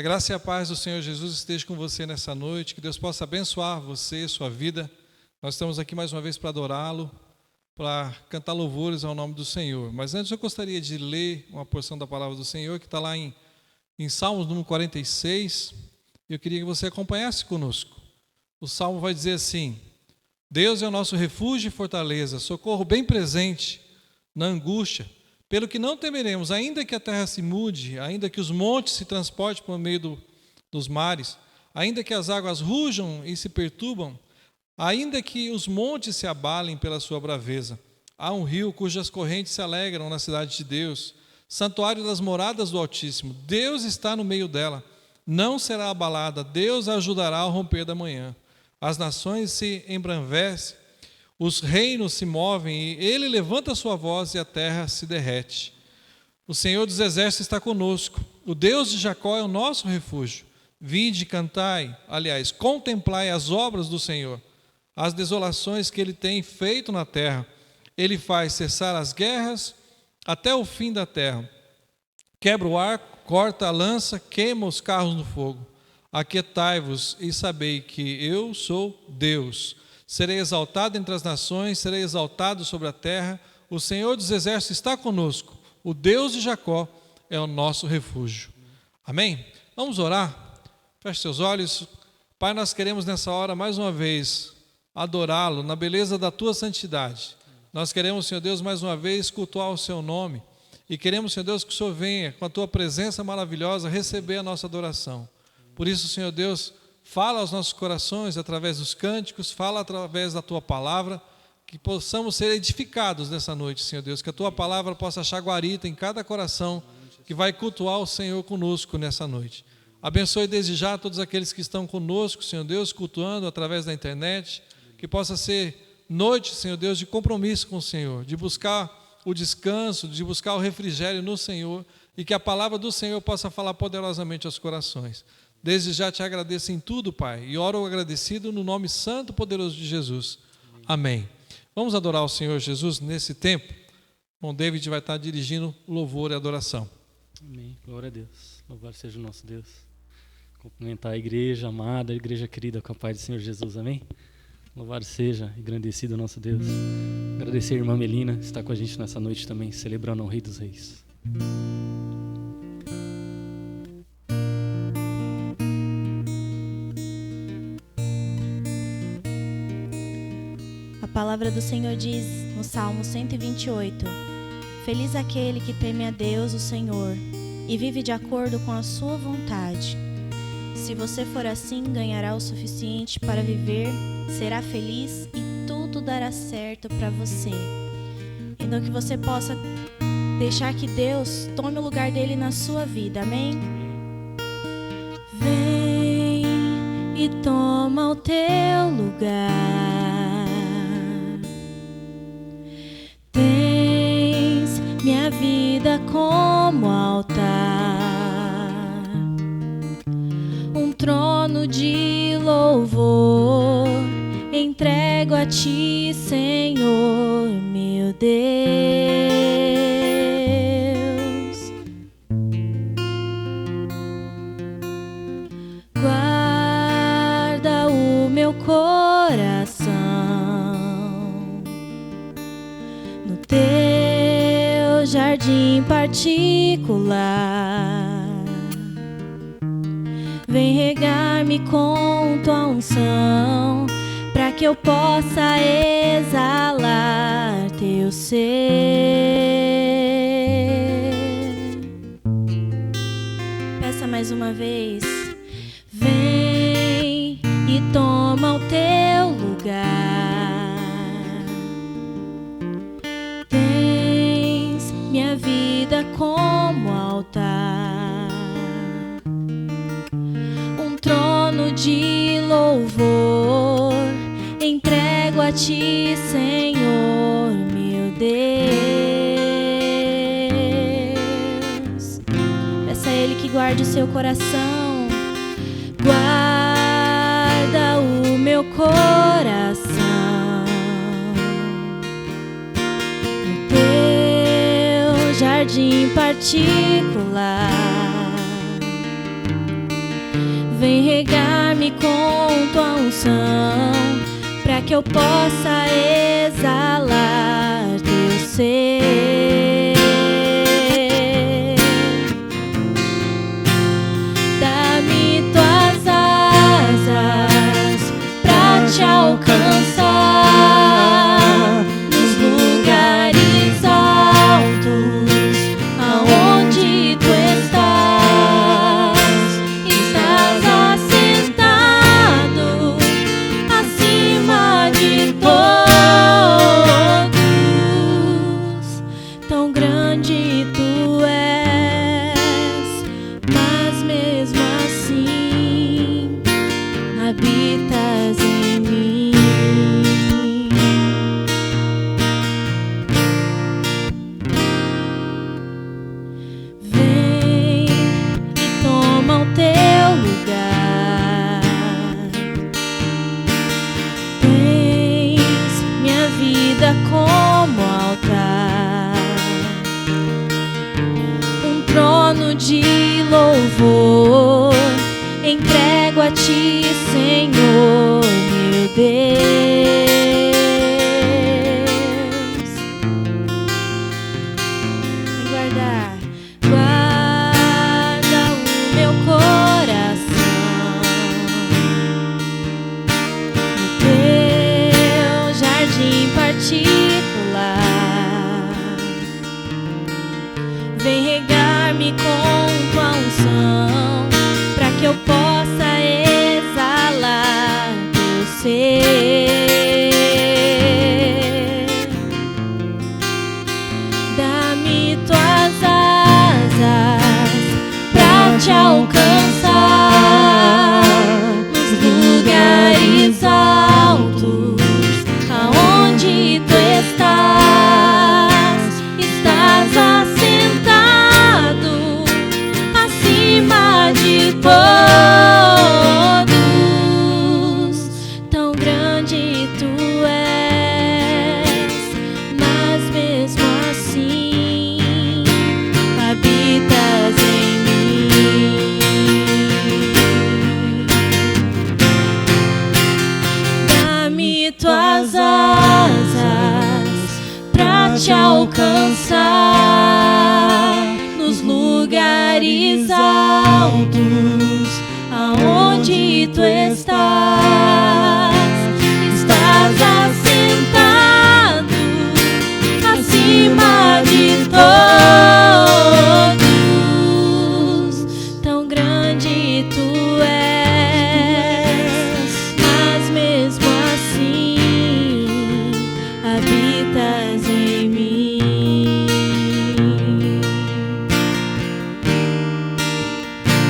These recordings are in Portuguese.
a graça e a paz do Senhor Jesus esteja com você nessa noite, que Deus possa abençoar você, sua vida. Nós estamos aqui mais uma vez para adorá-lo, para cantar louvores ao nome do Senhor. Mas antes eu gostaria de ler uma porção da palavra do Senhor, que está lá em Salmos número 46, e eu queria que você acompanhasse conosco. O Salmo vai dizer assim: Deus é o nosso refúgio e fortaleza, socorro bem presente na angústia. Pelo que não temeremos, ainda que a terra se mude, ainda que os montes se transportem por meio dos mares, ainda que as águas rujam e se perturbam, ainda que os montes se abalem pela sua braveza. Há um rio cujas correntes se alegram na cidade de Deus, santuário das moradas do Altíssimo. Deus está no meio dela, não será abalada, Deus a ajudará ao romper da manhã. As nações se embravecem, os reinos se movem, e ele levanta a sua voz e a terra se derrete. O Senhor dos exércitos está conosco, o Deus de Jacó é o nosso refúgio. Vinde, cantai, contemplai as obras do Senhor, as desolações que ele tem feito na terra. Ele faz cessar as guerras até o fim da terra. Quebra o arco, corta a lança, queima os carros no fogo. Aquietai-vos e sabei que eu sou Deus. Serei exaltado entre as nações, serei exaltado sobre a terra. O Senhor dos exércitos está conosco. O Deus de Jacó é o nosso refúgio. Amém? Vamos orar? Feche seus olhos. Pai, nós queremos nessa hora mais uma vez adorá-lo na beleza da tua santidade. Nós queremos, Senhor Deus, mais uma vez cultuar o seu nome. E queremos, Senhor Deus, que o Senhor venha com a tua presença maravilhosa receber a nossa adoração. Por isso, Senhor Deus, fala aos nossos corações através dos cânticos, fala através da tua palavra, que possamos ser edificados nessa noite, Senhor Deus, que a tua palavra possa achar guarita em cada coração que vai cultuar o Senhor conosco nessa noite. Abençoe desde já todos aqueles que estão conosco, Senhor Deus, cultuando através da internet, que possa ser noite, Senhor Deus, de compromisso com o Senhor, de buscar o descanso, de buscar o refrigério no Senhor, e que a palavra do Senhor possa falar poderosamente aos corações. Desde já te agradeço em tudo, Pai, e oro agradecido no nome santo e poderoso de Jesus. Amém. Vamos adorar o Senhor Jesus nesse tempo. Bom, David vai estar dirigindo louvor e adoração. Amém. Glória a Deus. Louvado seja o nosso Deus. Cumprimentar a igreja amada, a igreja querida com a paz do Senhor Jesus. Amém. Louvado seja, engrandecido o nosso Deus. Agradecer a irmã Melina, que está com a gente nessa noite também, celebrando o Rei dos Reis. A palavra do Senhor diz no Salmo 128: Feliz aquele que teme a Deus, o Senhor, e vive de acordo com a sua vontade. Se você for assim, ganhará o suficiente para viver, será feliz e tudo dará certo para você. Então que você possa deixar que Deus tome o lugar dele na sua vida, amém? Vem e toma o teu lugar. Tens minha vida como altar, um trono de louvor entrego a ti, Senhor, meu Deus. Guarda o meu coração no teu jardim particular. Vem regar-me com tua unção, para que eu possa exalar teu ser. Peça mais uma vez. Vem e toma o teu lugar. Tens minha vida como altar, um trono de louvor entrego a ti, Senhor, meu Deus. Peça a Ele que guarde o seu coração. Guarda o meu coração no teu jardim particular. Vem regar-me com tua unção, para que eu possa exalar teu ser. Dá-me tuas asas para te alcançar nos lugares altos, aonde tu estás. Estás assentado acima de todos. Tão grande tu és, mas mesmo assim habitas em mim. Vem e toma o teu lugar. Tens minha vida como altar, um trono de louvor. Entrego a ti, Senhor, meu Deus. Vem guardar, guarda o meu coração no teu jardim particular. Vem regar-me com tua unção, para que eu possa exalar teu ser. Dá-me tuas asas para te alcançar nos lugares altos, aonde tu estás. Estás assentado acima de todos. Tão grande tu és, mas mesmo assim habitas em mim. Dá-me tuas asas pra te alcançar nos lugares altos, aonde tu estás. Estás assentado acima de todos. Tão grande tu és, mas mesmo assim habitas em mim.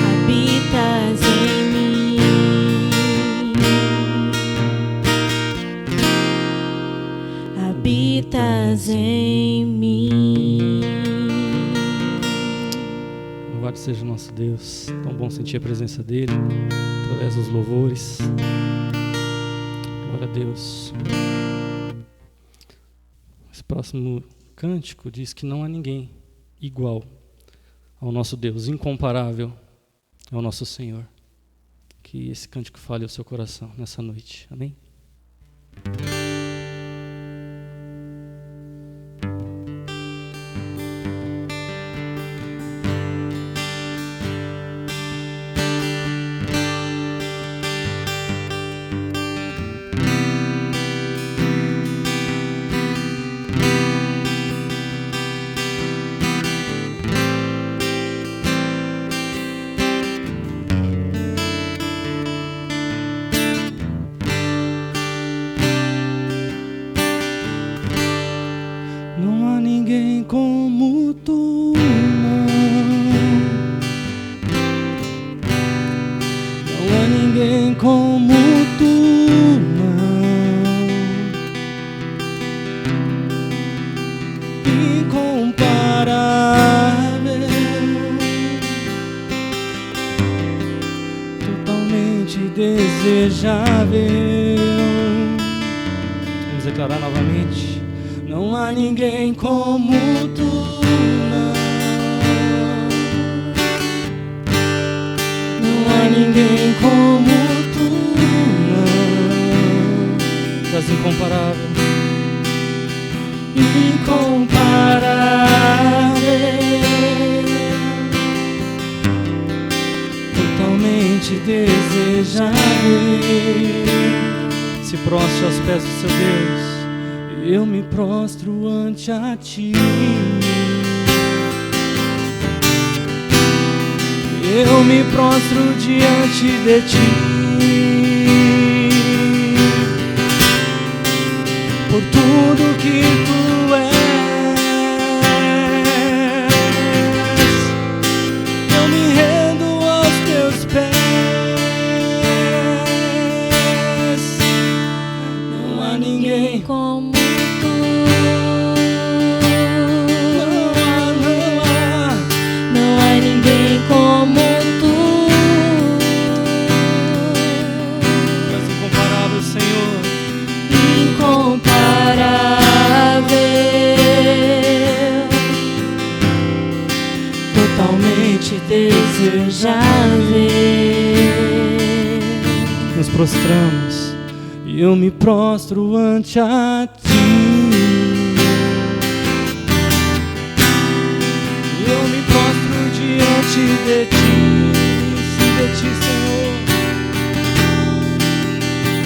Habitas em mim. Habitas em mim. Louvado seja o nosso Deus. Tão bom sentir a presença dele através dos louvores. Glória a Deus. Esse próximo cântico diz que não há ninguém igual ao nosso Deus, incomparável ao nosso Senhor. Que esse cântico fale ao seu coração nessa noite. Amém? como tu, não há ninguém como tu, incomparável, totalmente desejável. Vamos declarar novamente. Não há ninguém como tu, não há ninguém como tu, Tu és incomparável. incomparável, totalmente desejável. Se prostre aos pés do seu Deus. Eu me prostro ante a ti. Eu me prostro diante de ti. Por tudo que tu és, eu me rendo aos teus pés. Não há ninguém como tu. Não há ninguém como tu. Tu és incomparável, Senhor. Incomparável, totalmente desejável. Nos prostramos. e eu me prostro ante a ti. Eu me prostro diante de ti, sim, de ti, Senhor,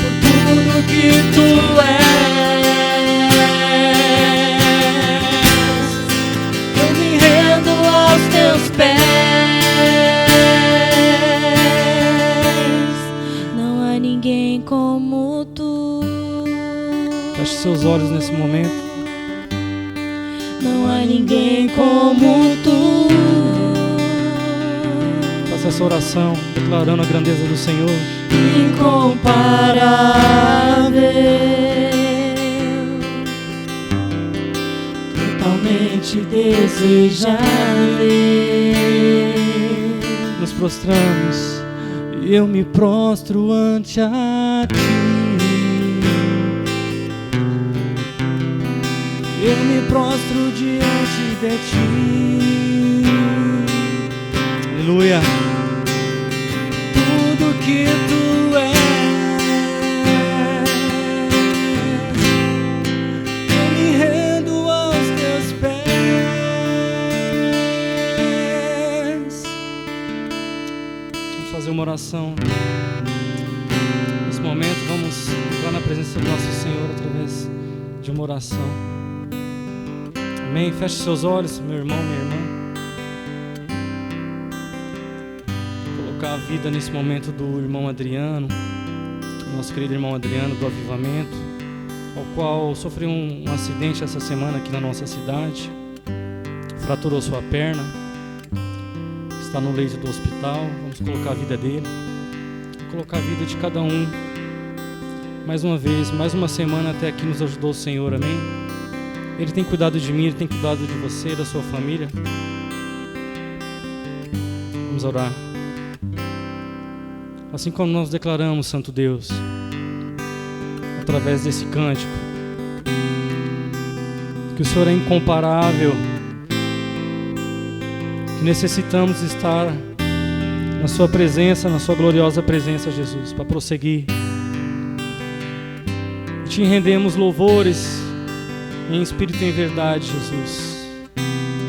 por tudo que tu és. Eu me rendo aos teus pés. Não há ninguém como tu. Feche seus olhos nesse momento. Não há ninguém como tu. Faça essa oração, declarando a grandeza do Senhor. Incomparável, totalmente desejável. Nos prostramos. E eu me prostro ante a ti. Eu me prostro diante de ti. Aleluia. Tudo que tu és, eu me rendo aos teus pés. Vamos fazer uma oração. Nesse momento vamos entrar na presença do nosso Senhor através de uma oração. Amém? Feche seus olhos, meu irmão, minha irmã. Colocar a vida nesse momento do irmão Adriano, nosso querido irmão Adriano do Avivamento, ao qual sofreu um acidente essa semana aqui na nossa cidade, fraturou sua perna, está no leito do hospital. Vamos colocar a vida dele, colocar a vida de cada um. Mais uma vez, mais uma semana até aqui nos ajudou o Senhor, amém? Ele tem cuidado de mim, Ele tem cuidado de você, da sua família. Vamos orar. Assim como nós declaramos, Santo Deus, através desse cântico, que o Senhor é incomparável, que necessitamos estar na sua presença, na sua gloriosa presença, Jesus, para prosseguir. E te rendemos louvores em espírito e em verdade, Jesus.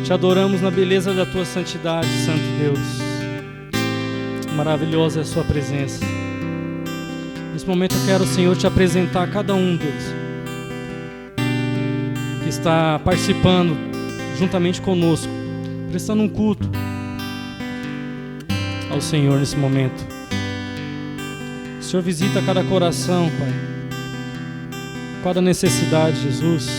Te adoramos na beleza da tua santidade, Santo Deus. Maravilhosa é a sua presença. Nesse momento eu quero, Senhor, te apresentar a cada um, Deus, que está participando juntamente conosco, prestando um culto ao Senhor nesse momento. O Senhor visita cada coração, Pai, cada necessidade, Jesus,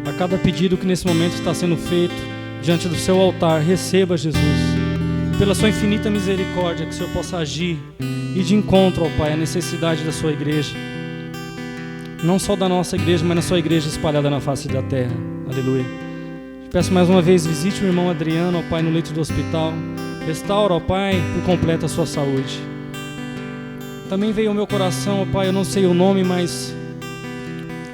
a cada pedido que nesse momento está sendo feito diante do seu altar. Receba, Jesus, pela sua infinita misericórdia, que o Senhor possa agir e de encontro, ó Pai, a necessidade da sua igreja, não só da nossa igreja, mas na sua igreja espalhada na face da terra. Aleluia. Te peço mais uma vez, visite o irmão Adriano, ó Pai, no leito do hospital. Restaura, ó Pai, por completo a sua saúde. Também veio ao meu coração, ó Pai, eu não sei o nome, mas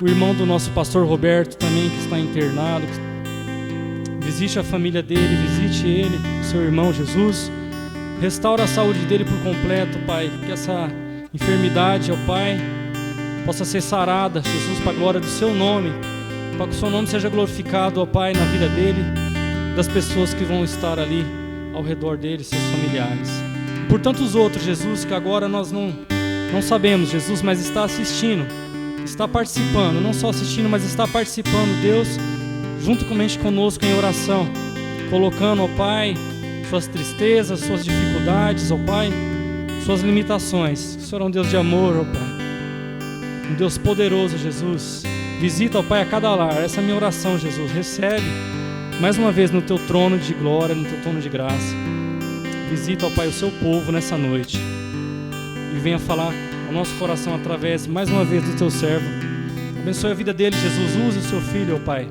o irmão do nosso pastor Roberto também, que está internado. Visite a família dele, visite ele, seu irmão Jesus. Restaura a saúde dele por completo, Pai. Que essa enfermidade, ó Pai, possa ser sarada, Jesus, para a glória do Seu nome. Para que o Seu nome seja glorificado, ó Pai, na vida dele, das pessoas que vão estar ali ao redor dele, seus familiares. E por tantos outros, Jesus, que agora nós não sabemos, Jesus, mas está assistindo, está participando, não só assistindo, mas está participando, Deus, juntamente conosco em oração, colocando, ó Pai, suas tristezas, suas dificuldades, ó Pai, suas limitações. O Senhor é um Deus de amor, ó Pai, um Deus poderoso, Jesus. Visita, ó Pai, a cada lar. Essa é a minha oração, Jesus. Recebe mais uma vez no Teu trono de glória, no Teu trono de graça. Visita, ó Pai, o Seu povo nessa noite e venha falar ao nosso coração através, mais uma vez, do Teu servo. Abençoe a vida dele, Jesus. Use o Seu Filho, ó Pai,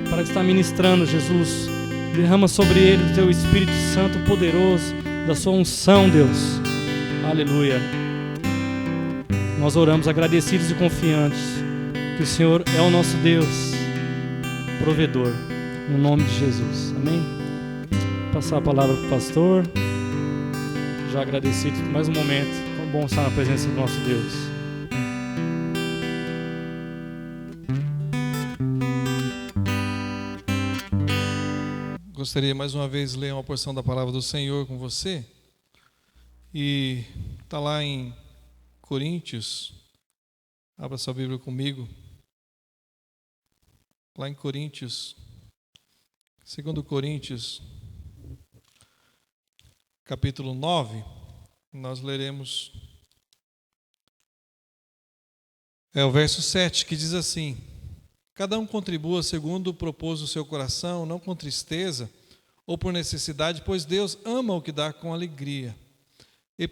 para que está ministrando, Jesus. Derrama sobre ele o Teu Espírito Santo poderoso, da Sua unção, Deus. Aleluia. Nós oramos agradecidos e confiantes que o Senhor é o nosso Deus, provedor, no nome de Jesus. Amém? Vou passar a palavra para o pastor. Já agradecido por mais um momento. Quão bom estar na presença do nosso Deus. Gostaria mais uma vez de ler uma porção da palavra do Senhor com você. E está lá em Coríntios. Abra sua Bíblia comigo. Lá em Coríntios, 2 Coríntios, capítulo 9, nós leremos o verso 7, que diz assim: cada um contribua segundo propôs o seu coração, não com tristeza ou por necessidade, pois Deus ama o que dá com alegria. E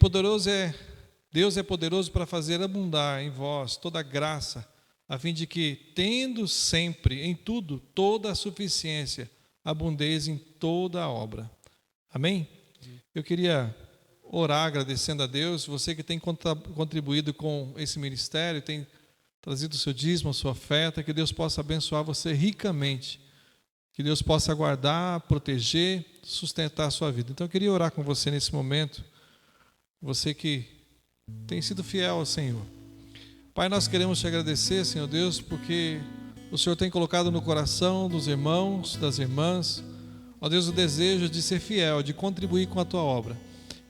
Deus é poderoso para fazer abundar em vós toda a graça, a fim de que, tendo sempre, em tudo, toda a suficiência, abundeis em toda a obra. Amém? Eu queria orar agradecendo a Deus, você que tem contribuído com esse ministério, tem trazido o seu dízimo, a sua oferta, que Deus possa abençoar você ricamente, que Deus possa guardar, proteger, sustentar a sua vida. Então eu queria orar com você nesse momento, você que tem sido fiel ao Senhor. Pai, nós queremos te agradecer, Senhor Deus, porque o Senhor tem colocado no coração dos irmãos, das irmãs, ó Deus, o desejo de ser fiel, de contribuir com a Tua obra.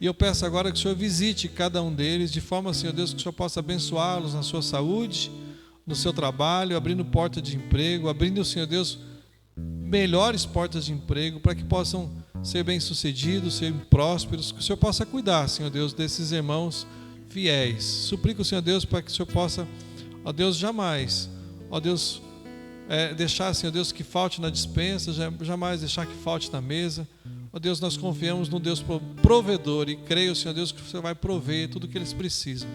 E eu peço agora que o Senhor visite cada um deles, de forma, Senhor Deus, que o Senhor possa abençoá-los na sua saúde, no seu trabalho, abrindo porta de emprego, abrindo, Senhor Deus, melhores portas de emprego, para que possam ser bem-sucedidos, serem prósperos, que o Senhor possa cuidar, Senhor Deus, desses irmãos fiéis. Suplico, Senhor Deus, para que o Senhor possa, ó Deus, jamais, ó Deus, deixar, Senhor Deus, que falte na despensa, jamais deixar que falte na mesa. Ó Deus, nós confiamos no Deus provedor e creio, Senhor Deus, que o Senhor vai prover tudo o que eles precisam.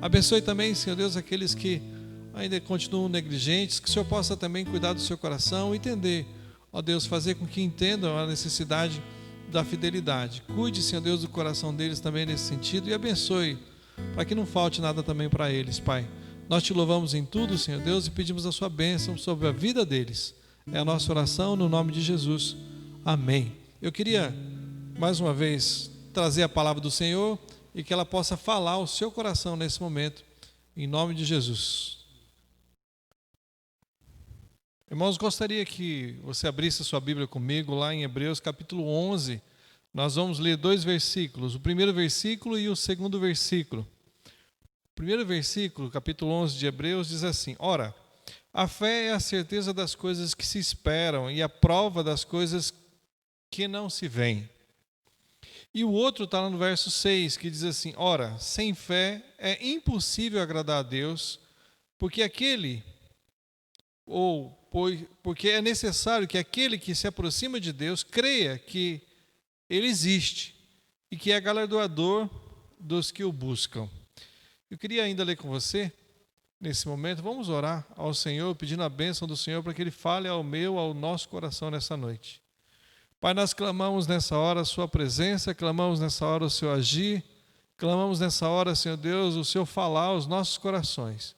Abençoe também, Senhor Deus, aqueles que ainda continuam negligentes, que o Senhor possa também cuidar do seu coração, entender, ó Deus, fazer com que entendam a necessidade da fidelidade. Cuide, Senhor Deus, do coração deles também nesse sentido e abençoe, para que não falte nada também para eles, Pai. Nós te louvamos em tudo, Senhor Deus, e pedimos a sua bênção sobre a vida deles. É a nossa oração no nome de Jesus. Amém. Eu queria, mais uma vez, trazer a palavra do Senhor e que ela possa falar ao seu coração nesse momento, em nome de Jesus. Irmãos, gostaria que você abrisse a sua Bíblia comigo lá em Hebreus capítulo 11. Nós vamos ler 2 versículos, o primeiro versículo e o segundo versículo. O primeiro versículo, capítulo 11 de Hebreus, diz assim: ora, a fé é a certeza das coisas que se esperam e a prova das coisas que não se veem. E o outro está lá no verso 6, que diz assim: ora, sem fé é impossível agradar a Deus, porque é necessário que aquele que se aproxima de Deus creia que Ele existe e que é galardoador dos que o buscam. Eu queria ainda ler com você, nesse momento, vamos orar ao Senhor, pedindo a bênção do Senhor para que Ele fale ao nosso coração nessa noite. Pai, nós clamamos nessa hora a sua presença, clamamos nessa hora o seu agir, clamamos nessa hora, Senhor Deus, o seu falar aos nossos corações.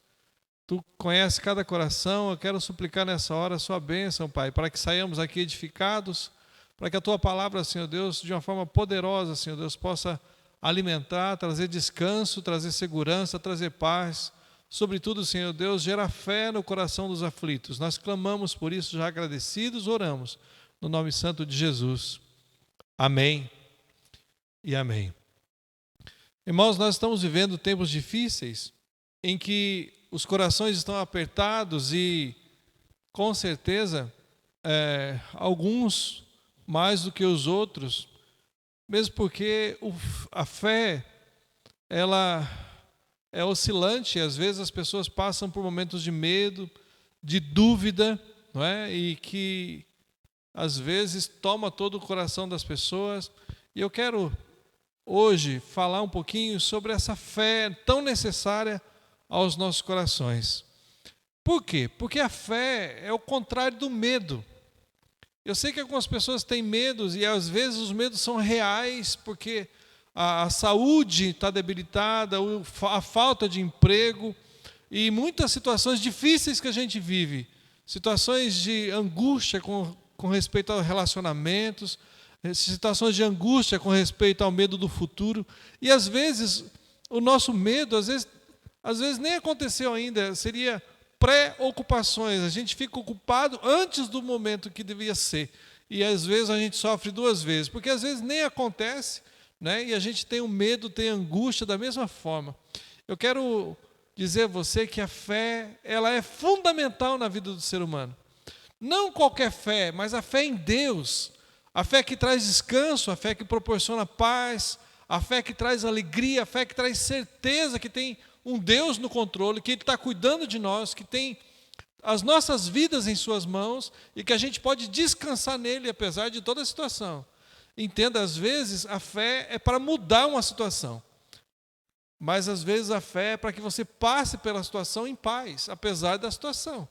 Tu conheces cada coração, eu quero suplicar nessa hora a sua bênção, Pai, para que saiamos aqui edificados, para que a Tua palavra, Senhor Deus, de uma forma poderosa, Senhor Deus, possa alimentar, trazer descanso, trazer segurança, trazer paz. Sobretudo, Senhor Deus, gerar fé no coração dos aflitos. Nós clamamos por isso, já agradecidos, oramos, no nome santo de Jesus. Amém e amém. Irmãos, nós estamos vivendo tempos difíceis, em que os corações estão apertados e, com certeza, alguns mais do que os outros, mesmo porque a fé, ela é oscilante, às vezes as pessoas passam por momentos de medo, de dúvida, não é? E que às vezes toma todo o coração das pessoas. E eu quero hoje falar um pouquinho sobre essa fé tão necessária aos nossos corações. Por quê? Porque a fé é o contrário do medo. Eu sei que algumas pessoas têm medos e às vezes os medos são reais, porque a saúde está debilitada, a falta de emprego e muitas situações difíceis que a gente vive. Situações de angústia com respeito aos relacionamentos, situações de angústia com respeito ao medo do futuro. E às vezes o nosso medo, às vezes nem aconteceu ainda, seria pré-ocupações. A gente fica ocupado antes do momento que devia ser. E às vezes a gente sofre duas vezes, porque às vezes nem acontece, né? E a gente tem o medo, tem a angústia da mesma forma. Eu quero dizer a você que a fé, ela é fundamental na vida do ser humano. Não qualquer fé, mas a fé em Deus. A fé que traz descanso, a fé que proporciona paz, a fé que traz alegria, a fé que traz certeza que tem um Deus no controle, que Ele está cuidando de nós, que tem as nossas vidas em suas mãos e que a gente pode descansar nele apesar de toda a situação. Entenda, às vezes a fé é para mudar uma situação, mas às vezes a fé é para que você passe pela situação em paz, apesar da situação.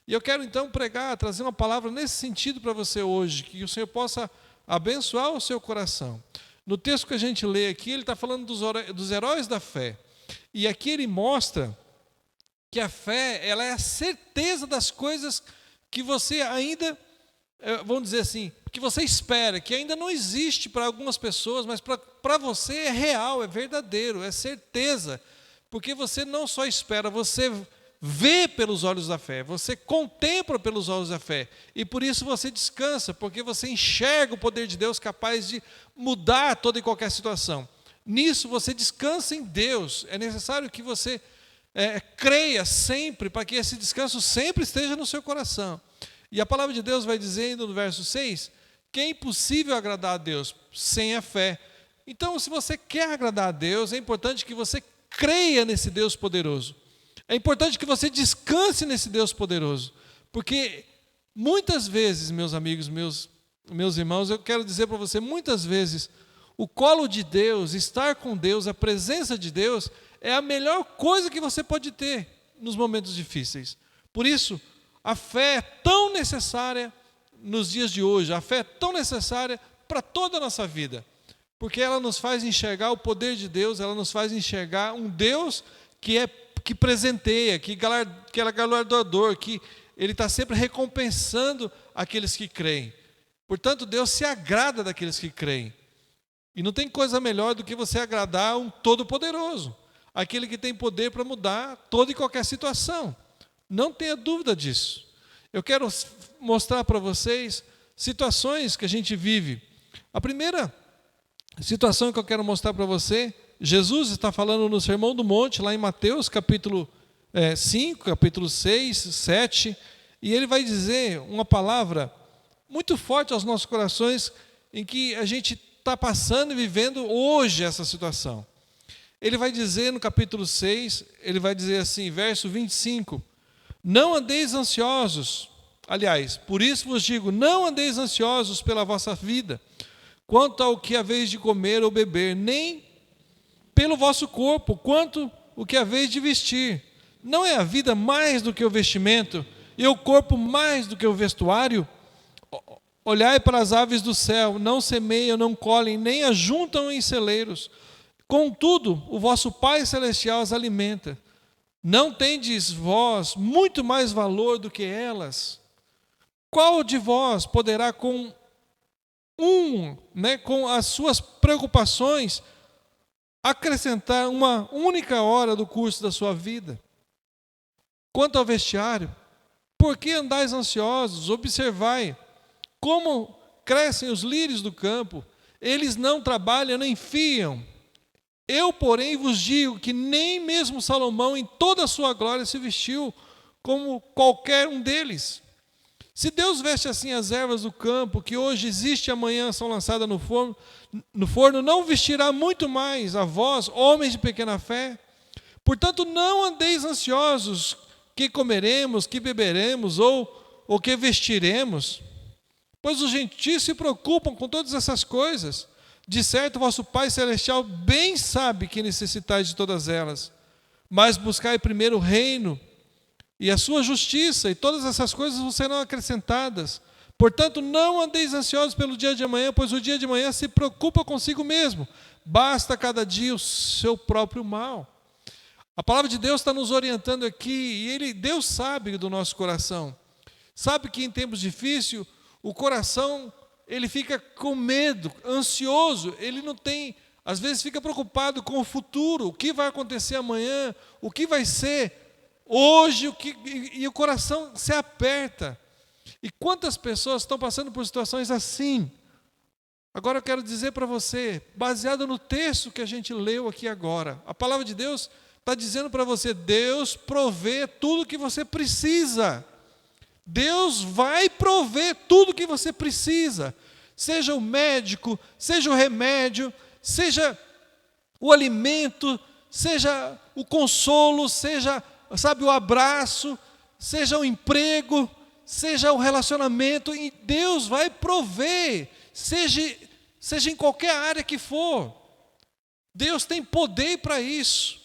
E eu quero então pregar, trazer uma palavra nesse sentido para você hoje, que o Senhor possa abençoar o seu coração. No texto que a gente lê aqui, ele está falando dos heróis da fé. E aqui ele mostra que a fé, ela é a certeza das coisas que você ainda, vamos dizer assim, que você espera, que ainda não existe para algumas pessoas, mas para você é real, é verdadeiro, é certeza. Porque você não só espera, você vê pelos olhos da fé, você contempla pelos olhos da fé. E por isso você descansa, porque você enxerga o poder de Deus capaz de mudar toda e qualquer situação. Nisso você descansa em Deus. É necessário que você creia sempre, para que esse descanso sempre esteja no seu coração. E a palavra de Deus vai dizendo no verso 6, que é impossível agradar a Deus sem a fé. Então, se você quer agradar a Deus, é importante que você creia nesse Deus poderoso. É importante que você descanse nesse Deus poderoso. Porque muitas vezes, meus amigos, meus irmãos, eu quero dizer para você, muitas vezes, o colo de Deus, estar com Deus, a presença de Deus, é a melhor coisa que você pode ter nos momentos difíceis. Por isso, a fé é tão necessária nos dias de hoje, a fé é tão necessária para toda a nossa vida, porque ela nos faz enxergar o poder de Deus, ela nos faz enxergar um Deus que presenteia, que é galardoador, que Ele está sempre recompensando aqueles que creem. Portanto, Deus se agrada daqueles que creem. E não tem coisa melhor do que você agradar um Todo-Poderoso, aquele que tem poder para mudar toda e qualquer situação. Não tenha dúvida disso. Eu quero mostrar para vocês situações que a gente vive. A primeira situação que eu quero mostrar para você, Jesus está falando no Sermão do Monte, lá em Mateus, capítulo 5, capítulo 6, 7, e ele vai dizer uma palavra muito forte aos nossos corações, em que a gente está passando e vivendo hoje essa situação. Ele vai dizer no capítulo 6, ele vai dizer assim, verso 25, não andeis ansiosos, aliás, por isso vos digo, não andeis ansiosos pela vossa vida, quanto ao que haveis de comer ou beber, nem pelo vosso corpo, quanto o que haveis de vestir. Não é a vida mais do que o vestimento, e o corpo mais do que o vestuário? Olhai para as aves do céu, não semeiam, não colhem, nem ajuntam em celeiros. Contudo, o vosso Pai Celestial as alimenta. Não tendes vós muito mais valor do que elas? Qual de vós poderá, com com as suas preocupações, acrescentar uma única hora do curso da sua vida. Quanto ao vestiário, por que andais ansiosos? Observai como crescem os lírios do campo, eles não trabalham nem fiam. Eu, porém, vos digo que nem mesmo Salomão, em toda a sua glória, se vestiu como qualquer um deles. Se Deus veste assim as ervas do campo, que hoje existe e amanhã são lançadas no forno, não vestirá muito mais a vós, homens de pequena fé? Portanto, não andeis ansiosos, que comeremos, que beberemos, ou que vestiremos. Pois os gentios se preocupam com todas essas coisas. De certo, vosso Pai Celestial bem sabe que necessitais de todas elas. Mas buscai primeiro o reino e a sua justiça, e todas essas coisas vos serão acrescentadas. Portanto, não andeis ansiosos pelo dia de amanhã, pois o dia de amanhã se preocupa consigo mesmo. Basta cada dia o seu próprio mal. A palavra de Deus está nos orientando aqui, e Deus sabe do nosso coração. Sabe que em tempos difíceis, o coração, ele fica com medo, ansioso, ele não tem, às vezes fica preocupado com o futuro, o que vai acontecer amanhã, o que vai ser hoje, e o coração se aperta. E quantas pessoas estão passando por situações assim? Agora eu quero dizer para você, baseado no texto que a gente leu aqui agora, a palavra de Deus está dizendo para você, Deus provê tudo que você precisa. Deus vai prover tudo que você precisa. Seja o médico, seja o remédio, seja o alimento, seja o consolo, seja, o abraço, seja o emprego, seja o relacionamento, e Deus vai prover, seja em qualquer área que for. Deus tem poder para isso.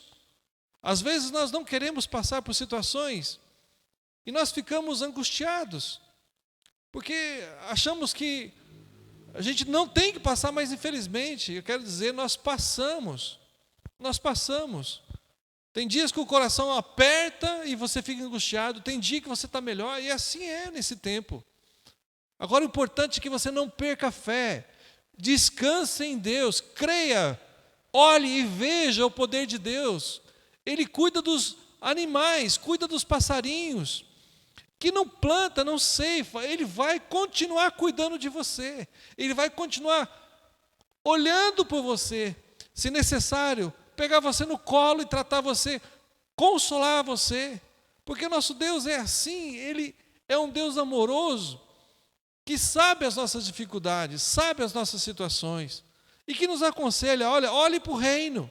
Às vezes nós não queremos passar por situações e nós ficamos angustiados, porque achamos que a gente não tem que passar, mas infelizmente, eu quero dizer, nós passamos. Tem dias que o coração aperta e você fica angustiado, tem dia que você está melhor, e assim é nesse tempo. Agora o importante é que você não perca a fé, descanse em Deus, creia, olhe e veja o poder de Deus. Ele cuida dos animais, cuida dos passarinhos, que não planta, não ceifa, Ele vai continuar cuidando de você, Ele vai continuar olhando por você, se necessário, pegar você no colo e tratar você, consolar você, porque nosso Deus é assim, Ele é um Deus amoroso, que sabe as nossas dificuldades, sabe as nossas situações, e que nos aconselha, olhe para o reino,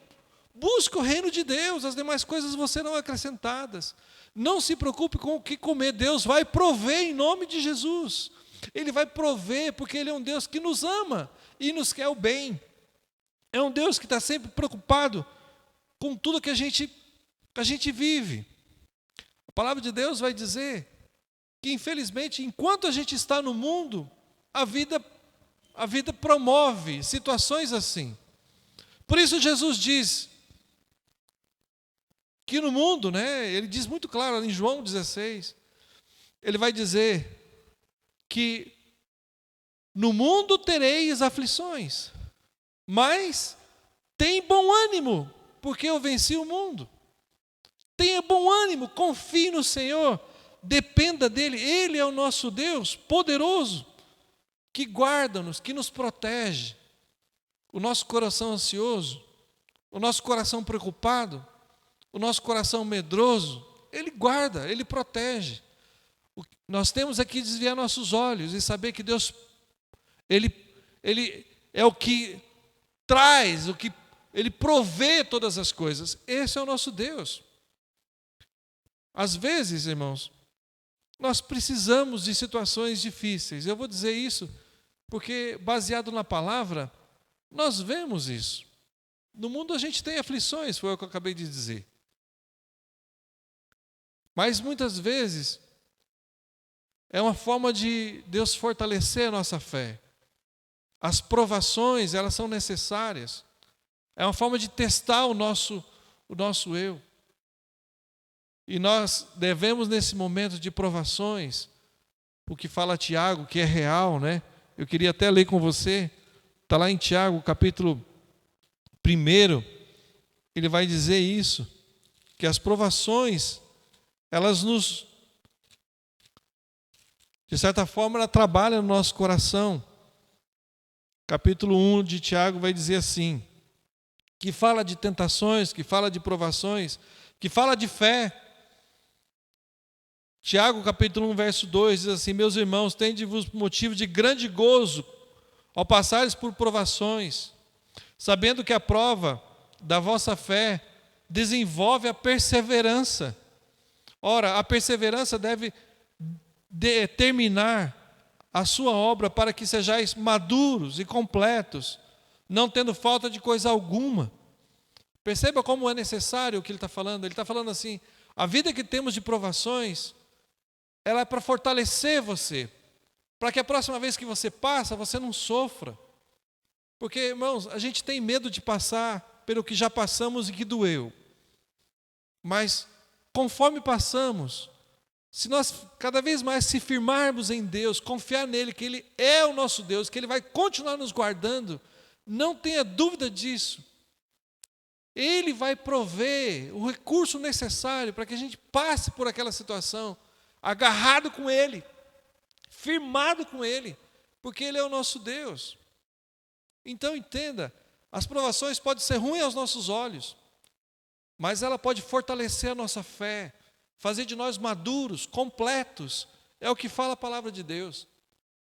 busque o reino de Deus, as demais coisas vão serão acrescentadas. Não se preocupe com o que comer, Deus vai prover em nome de Jesus. Ele vai prover porque Ele é um Deus que nos ama e nos quer o bem. É um Deus que está sempre preocupado com tudo que a gente vive. A palavra de Deus vai dizer que, infelizmente, enquanto a gente está no mundo, a vida promove situações assim. Por isso Jesus diz que no mundo, ele diz muito claro em João 16, ele vai dizer que no mundo tereis aflições, mas tem bom ânimo, porque eu venci o mundo. Tenha bom ânimo, confie no Senhor, dependa dEle, Ele é o nosso Deus poderoso, que guarda-nos, que nos protege. O nosso coração ansioso, o nosso coração preocupado, o nosso coração medroso, Ele guarda, Ele protege. Nós temos aqui que desviar nossos olhos e saber que Deus, Ele é o que traz, Ele provê todas as coisas. Esse é o nosso Deus. Às vezes, irmãos, nós precisamos de situações difíceis. Eu vou dizer isso porque, baseado na palavra, nós vemos isso. No mundo a gente tem aflições, foi o que eu acabei de dizer. Mas muitas vezes é uma forma de Deus fortalecer a nossa fé. As provações, elas são necessárias. É uma forma de testar o nosso eu. E nós devemos, nesse momento de provações, o que fala Tiago, que é real, eu queria até ler com você, está lá em Tiago, capítulo 1, ele vai dizer isso, que as provações, elas nos, de certa forma, ela trabalha no nosso coração. Capítulo 1 de Tiago vai dizer assim, que fala de tentações, que fala de provações, que fala de fé. Tiago, capítulo 1, verso 2, diz assim: meus irmãos, tende-vos motivo de grande gozo ao passares por provações, sabendo que a prova da vossa fé desenvolve a perseverança. Ora, a perseverança deve determinar a sua obra para que sejais maduros e completos, não tendo falta de coisa alguma. Perceba como é necessário o que ele está falando. Ele está falando assim, a vida que temos de provações, ela é para fortalecer você, para que a próxima vez que você passa, você não sofra. Porque, irmãos, a gente tem medo de passar pelo que já passamos e que doeu. Mas, conforme passamos, se nós cada vez mais se firmarmos em Deus, confiar nele, que Ele é o nosso Deus, que Ele vai continuar nos guardando, não tenha dúvida disso. Ele vai prover o recurso necessário para que a gente passe por aquela situação, agarrado com Ele, firmado com Ele, porque Ele é o nosso Deus. Então entenda, as provações podem ser ruins aos nossos olhos, mas ela pode fortalecer a nossa fé, fazer de nós maduros, completos. É o que fala a palavra de Deus.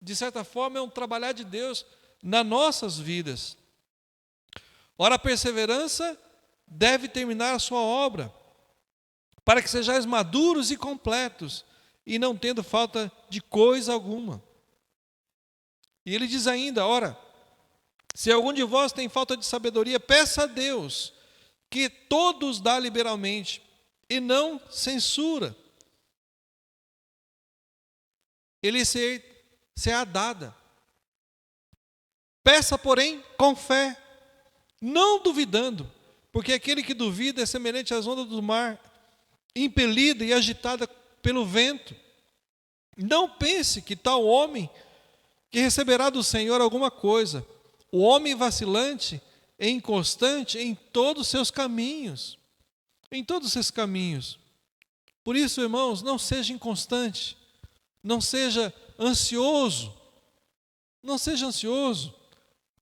De certa forma, é um trabalhar de Deus nas nossas vidas. Ora, a perseverança deve terminar a sua obra, para que sejais maduros e completos, e não tendo falta de coisa alguma. E ele diz ainda, ora, se algum de vós tem falta de sabedoria, peça a Deus, que todos dá liberalmente, e não censura. Ele será dada. Peça, porém, com fé, não duvidando, porque aquele que duvida é semelhante às ondas do mar, impelida e agitada pelo vento. Não pense que tal homem que receberá do Senhor alguma coisa. O homem vacilante é inconstante em todos os seus caminhos. Em todos os seus caminhos. Por isso, irmãos, não seja inconstante. Não seja ansioso. Não seja ansioso.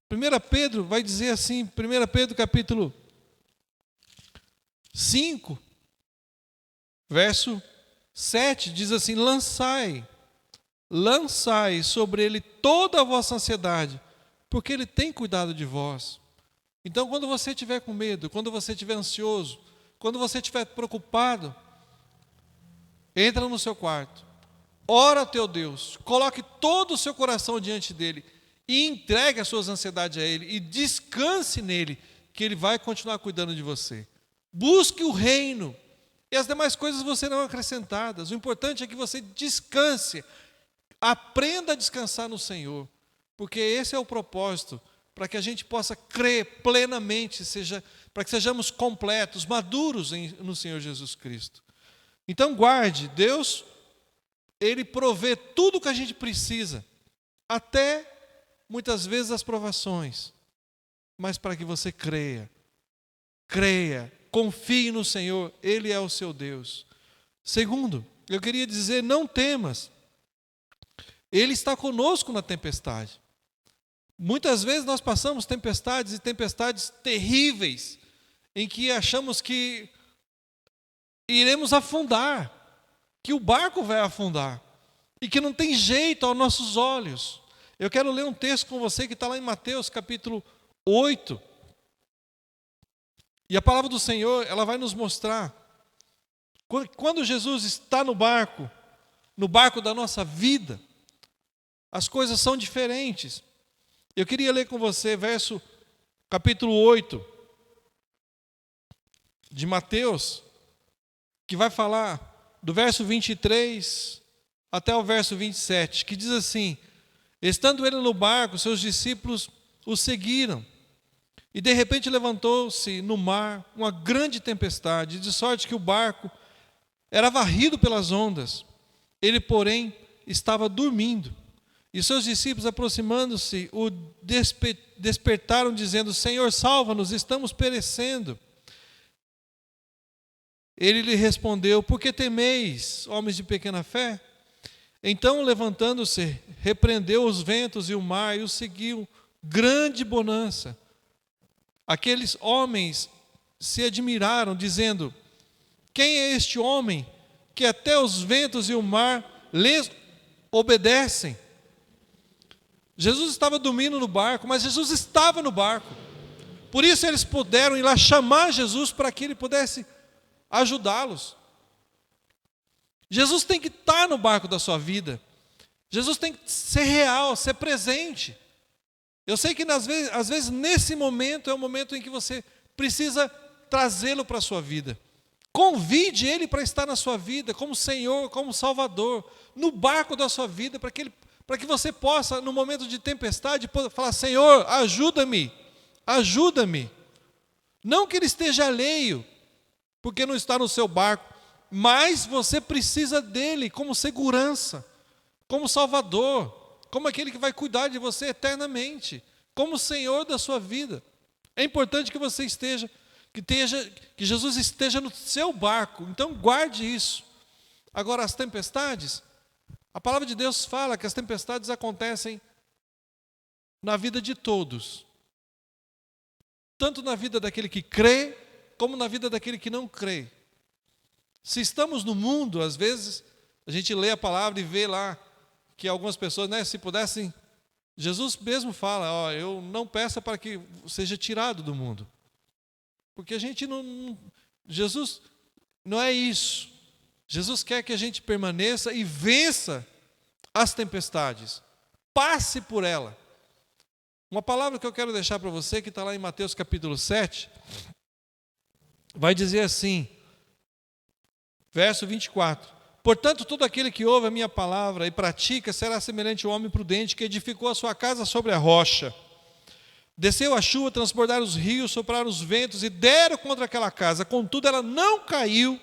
1 Pedro vai dizer assim, 1 Pedro capítulo 5, verso 7, diz assim, lançai sobre ele toda a vossa ansiedade, porque ele tem cuidado de vós. Então, quando você estiver com medo, quando você estiver ansioso, quando você estiver preocupado, entra no seu quarto, ora ao teu Deus, coloque todo o seu coração diante dele e entregue as suas ansiedades a ele e descanse nele, que ele vai continuar cuidando de você. Busque o reino e as demais coisas vão serão acrescentadas. O importante é que você descanse, aprenda a descansar no Senhor, porque esse é o propósito, para que a gente possa crer plenamente, para que sejamos completos, maduros no Senhor Jesus Cristo. Então guarde, Deus, Ele provê tudo o que a gente precisa, até muitas vezes as provações, mas para que você creia, confie no Senhor, Ele é o seu Deus. Segundo, eu queria dizer, não temas, Ele está conosco na tempestade. Muitas vezes nós passamos tempestades e tempestades terríveis, em que achamos que iremos afundar, que o barco vai afundar, e que não tem jeito aos nossos olhos. Eu quero ler um texto com você que está lá em Mateus capítulo 8. E a palavra do Senhor, ela vai nos mostrar, quando Jesus está no barco da nossa vida, as coisas são diferentes. Eu queria ler com você capítulo 8 de Mateus, que vai falar do verso 23 até o verso 27, que diz assim, estando ele no barco, seus discípulos o seguiram, e de repente levantou-se no mar uma grande tempestade, de sorte que o barco era varrido pelas ondas. Ele, porém, estava dormindo. E seus discípulos, aproximando-se, o despertaram, dizendo: Senhor, salva-nos, estamos perecendo. Ele lhe respondeu: por que temeis, homens de pequena fé? Então, levantando-se, repreendeu os ventos e o mar, e os seguiu grande bonança. Aqueles homens se admiraram, dizendo: quem é este homem que até os ventos e o mar lhe obedecem? Jesus estava dormindo no barco, mas Jesus estava no barco. Por isso eles puderam ir lá chamar Jesus para que ele pudesse ajudá-los. Jesus tem que estar no barco da sua vida. Jesus tem que ser real, ser presente. Eu sei que às vezes nesse momento é o momento em que você precisa trazê-lo para a sua vida. Convide ele para estar na sua vida como Senhor, como Salvador, no barco da sua vida, para que você possa, no momento de tempestade, falar: Senhor, ajuda-me, ajuda-me. Não que ele esteja alheio, porque não está no seu barco, mas você precisa dele como segurança, como Salvador, como aquele que vai cuidar de você eternamente, como Senhor da sua vida. É importante que você que Jesus esteja no seu barco, então guarde isso. Agora, as tempestades, a palavra de Deus fala que as tempestades acontecem na vida de todos, tanto na vida daquele que crê, como na vida daquele que não crê. Se estamos no mundo, às vezes, a gente lê a palavra e vê lá que algumas pessoas, se pudessem, Jesus mesmo fala: eu não peço para que seja tirado do mundo. Porque a gente Jesus não é isso. Jesus quer que a gente permaneça e vença as tempestades. Passe por ela. Uma palavra que eu quero deixar para você, que está lá em Mateus capítulo 7, vai dizer assim, verso 24: portanto, todo aquele que ouve a minha palavra e pratica será semelhante ao homem prudente que edificou a sua casa sobre a rocha. Desceu a chuva, transbordaram os rios, sopraram os ventos e deram contra aquela casa. Contudo, ela não caiu,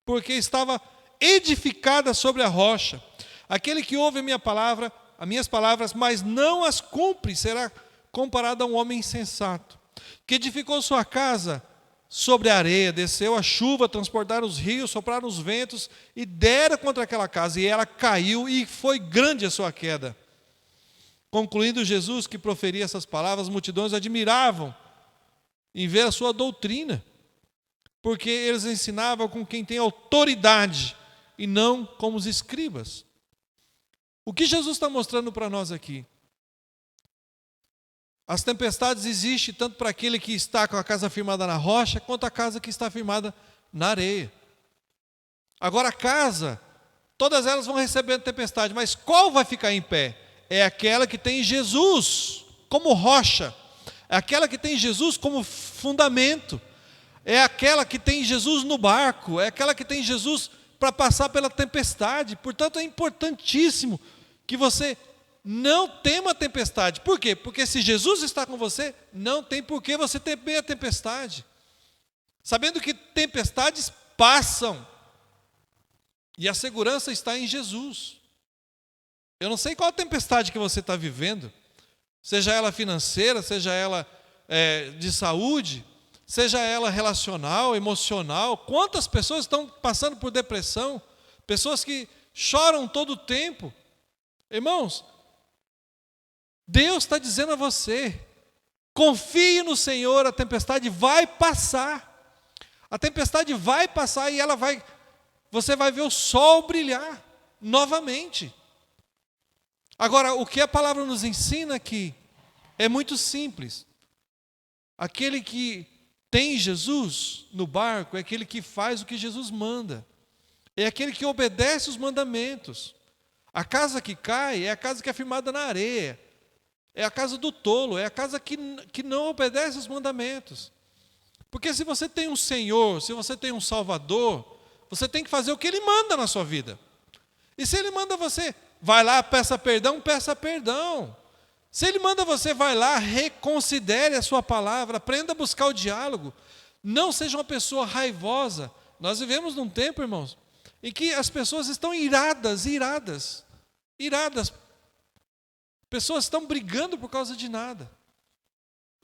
porque estava edificada sobre a rocha. Aquele que ouve a minha palavra, as minhas palavras, mas não as cumpre, será comparado a um homem insensato, que edificou sua casa sobre a areia. Desceu a chuva, transportaram os rios, sopraram os ventos e deram contra aquela casa, e ela caiu, e foi grande a sua queda. Concluindo Jesus que proferia essas palavras, as multidões admiravam em ver a sua doutrina, porque eles ensinavam com quem tem autoridade e não como os escribas. O que Jesus está mostrando para nós aqui? As tempestades existem tanto para aquele que está com a casa firmada na rocha, quanto a casa que está firmada na areia. Agora a casa, todas elas vão receber tempestade, mas qual vai ficar em pé? É aquela que tem Jesus como rocha, é aquela que tem Jesus como fundamento, é aquela que tem Jesus no barco, é aquela que tem Jesus para passar pela tempestade. Portanto, é importantíssimo que você não tema a tempestade. Por quê? Porque se Jesus está com você, não tem por que você temer a tempestade. Sabendo que tempestades passam, e a segurança está em Jesus. Eu não sei qual a tempestade que você está vivendo, seja ela financeira, seja ela de saúde, seja ela relacional, emocional. Quantas pessoas estão passando por depressão? Pessoas que choram todo o tempo. Irmãos, Deus está dizendo a você: confie no Senhor, a tempestade vai passar. A tempestade vai passar e você vai ver o sol brilhar novamente. Agora, o que a palavra nos ensina aqui é muito simples. Aquele que tem Jesus no barco é aquele que faz o que Jesus manda. É aquele que obedece os mandamentos. A casa que cai é a casa que é firmada na areia. É a casa do tolo, é a casa que não obedece os mandamentos. Porque se você tem um Senhor, se você tem um Salvador, você tem que fazer o que Ele manda na sua vida. E se Ele manda você, vai lá, peça perdão, peça perdão. Se Ele manda você, vai lá, reconsidere a sua palavra, aprenda a buscar o diálogo. Não seja uma pessoa raivosa. Nós vivemos num tempo, irmãos, em que as pessoas estão iradas. Pessoas estão brigando por causa de nada.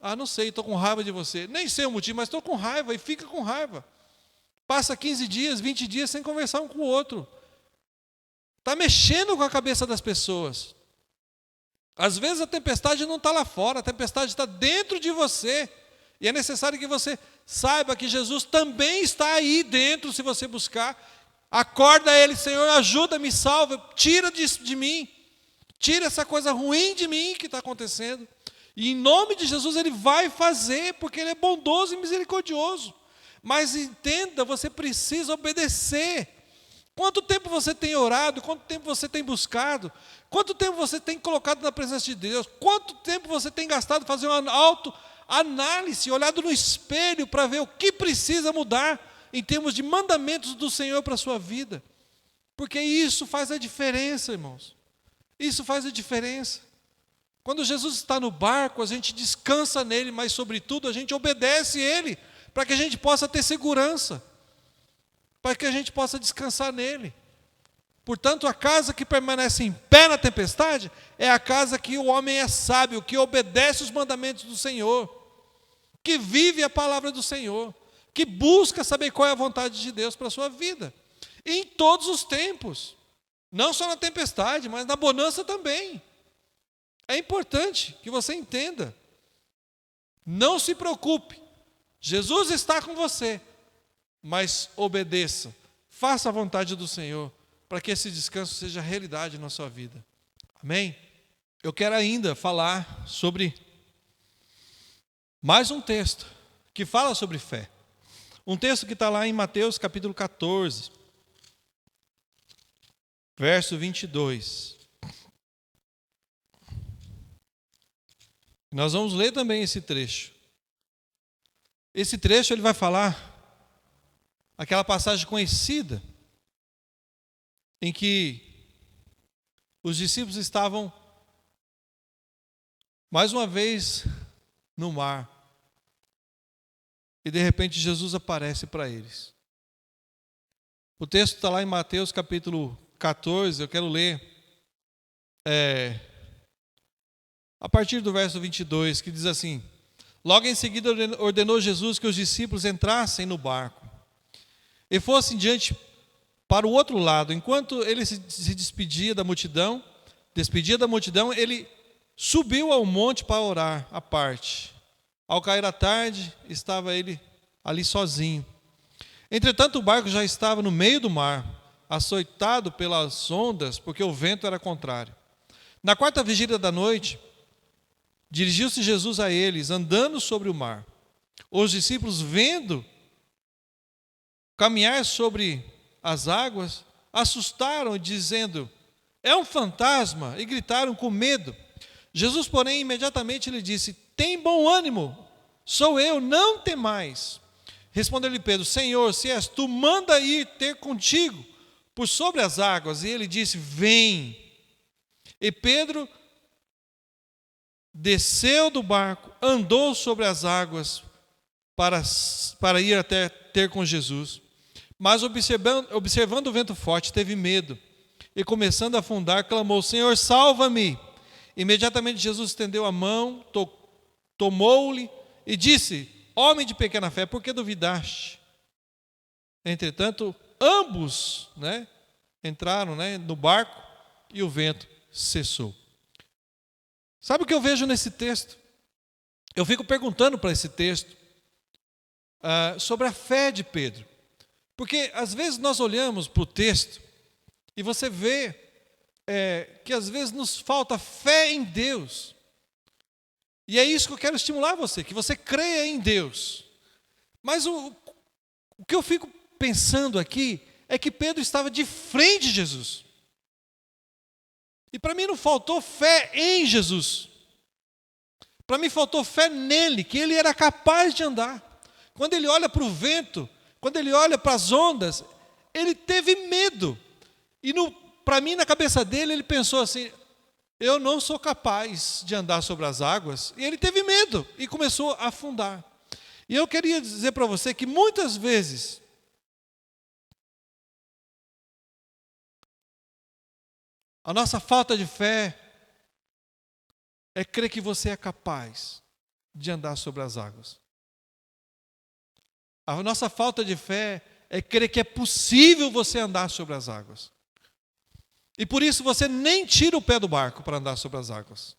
Ah, não sei, estou com raiva de você. Nem sei o motivo, mas estou com raiva, e fica com raiva. Passa 15 dias, 20 dias sem conversar um com o outro. Está mexendo com a cabeça das pessoas. Às vezes a tempestade não está lá fora, a tempestade está dentro de você. E é necessário que você saiba que Jesus também está aí dentro, se você buscar. Acorda Ele, Senhor, ajuda-me, salva, tira de mim. Tira essa coisa ruim de mim que está acontecendo. E em nome de Jesus Ele vai fazer, porque Ele é bondoso e misericordioso. Mas entenda, você precisa obedecer. Quanto tempo você tem orado? Quanto tempo você tem buscado? Quanto tempo você tem colocado na presença de Deus? Quanto tempo você tem gastado fazendo uma autoanálise, olhado no espelho para ver o que precisa mudar em termos de mandamentos do Senhor para a sua vida? Porque isso faz a diferença, irmãos. Isso faz a diferença. Quando Jesus está no barco, a gente descansa nele, mas sobretudo a gente obedece ele, para que a gente possa ter segurança, para que a gente possa descansar nele. Portanto, a casa que permanece em pé na tempestade é a casa que o homem é sábio, que obedece os mandamentos do Senhor, que vive a palavra do Senhor, que busca saber qual é a vontade de Deus para a sua vida, em todos os tempos, não só na tempestade, mas na bonança também. É importante que você entenda. Não se preocupe, Jesus está com você, mas obedeça, faça a vontade do Senhor, para que esse descanso seja realidade na sua vida. Amém? Eu quero ainda falar sobre mais um texto que fala sobre fé. Um texto que está lá em Mateus capítulo 14, verso 22. Nós vamos ler também esse trecho. Esse trecho ele vai falar aquela passagem conhecida em que os discípulos estavam mais uma vez no mar e de repente Jesus aparece para eles. O texto está lá em Mateus capítulo 14, eu quero ler a partir do verso 22, que diz assim: logo em seguida ordenou Jesus que os discípulos entrassem no barco e fossem diante para o outro lado. Enquanto ele se despedia da multidão, ele subiu ao monte para orar à parte. Ao cair a tarde, estava ele ali sozinho. Entretanto, o barco já estava no meio do mar, açoitado pelas ondas, porque o vento era contrário. Na quarta vigília da noite, dirigiu-se Jesus a eles, andando sobre o mar. Os discípulos, vendo caminhar sobre as águas, assustaram, dizendo: é um fantasma, e gritaram com medo. Jesus, porém, imediatamente lhe disse: tem bom ânimo, sou eu, não temais. Respondeu-lhe Pedro: Senhor, se és tu, manda ir ter contigo por sobre as águas. E ele disse: vem. E Pedro desceu do barco, andou sobre as águas para ir até ter com Jesus. Mas observando o vento forte, teve medo, e começando a afundar, clamou: Senhor, salva-me. Imediatamente Jesus estendeu a mão, tomou-lhe e disse: homem de pequena fé, por que duvidaste? Entretanto, ambos entraram no barco e o vento cessou. Sabe o que eu vejo nesse texto? Eu fico perguntando para esse texto sobre a fé de Pedro. Porque às vezes nós olhamos para o texto e você vê que às vezes nos falta fé em Deus. E é isso que eu quero estimular você, que você creia em Deus. Mas o que eu fico pensando aqui é que Pedro estava de frente de Jesus. E para mim não faltou fé em Jesus. Para mim faltou fé nele, que ele era capaz de andar. Quando ele olha para o vento, quando ele olha para as ondas, ele teve medo. E para mim, na cabeça dele, ele pensou assim: eu não sou capaz de andar sobre as águas. E ele teve medo e começou a afundar. E eu queria dizer para você que muitas vezes a nossa falta de fé é crer que você é capaz de andar sobre as águas. A nossa falta de fé é crer que é possível você andar sobre as águas. E por isso você nem tira o pé do barco para andar sobre as águas.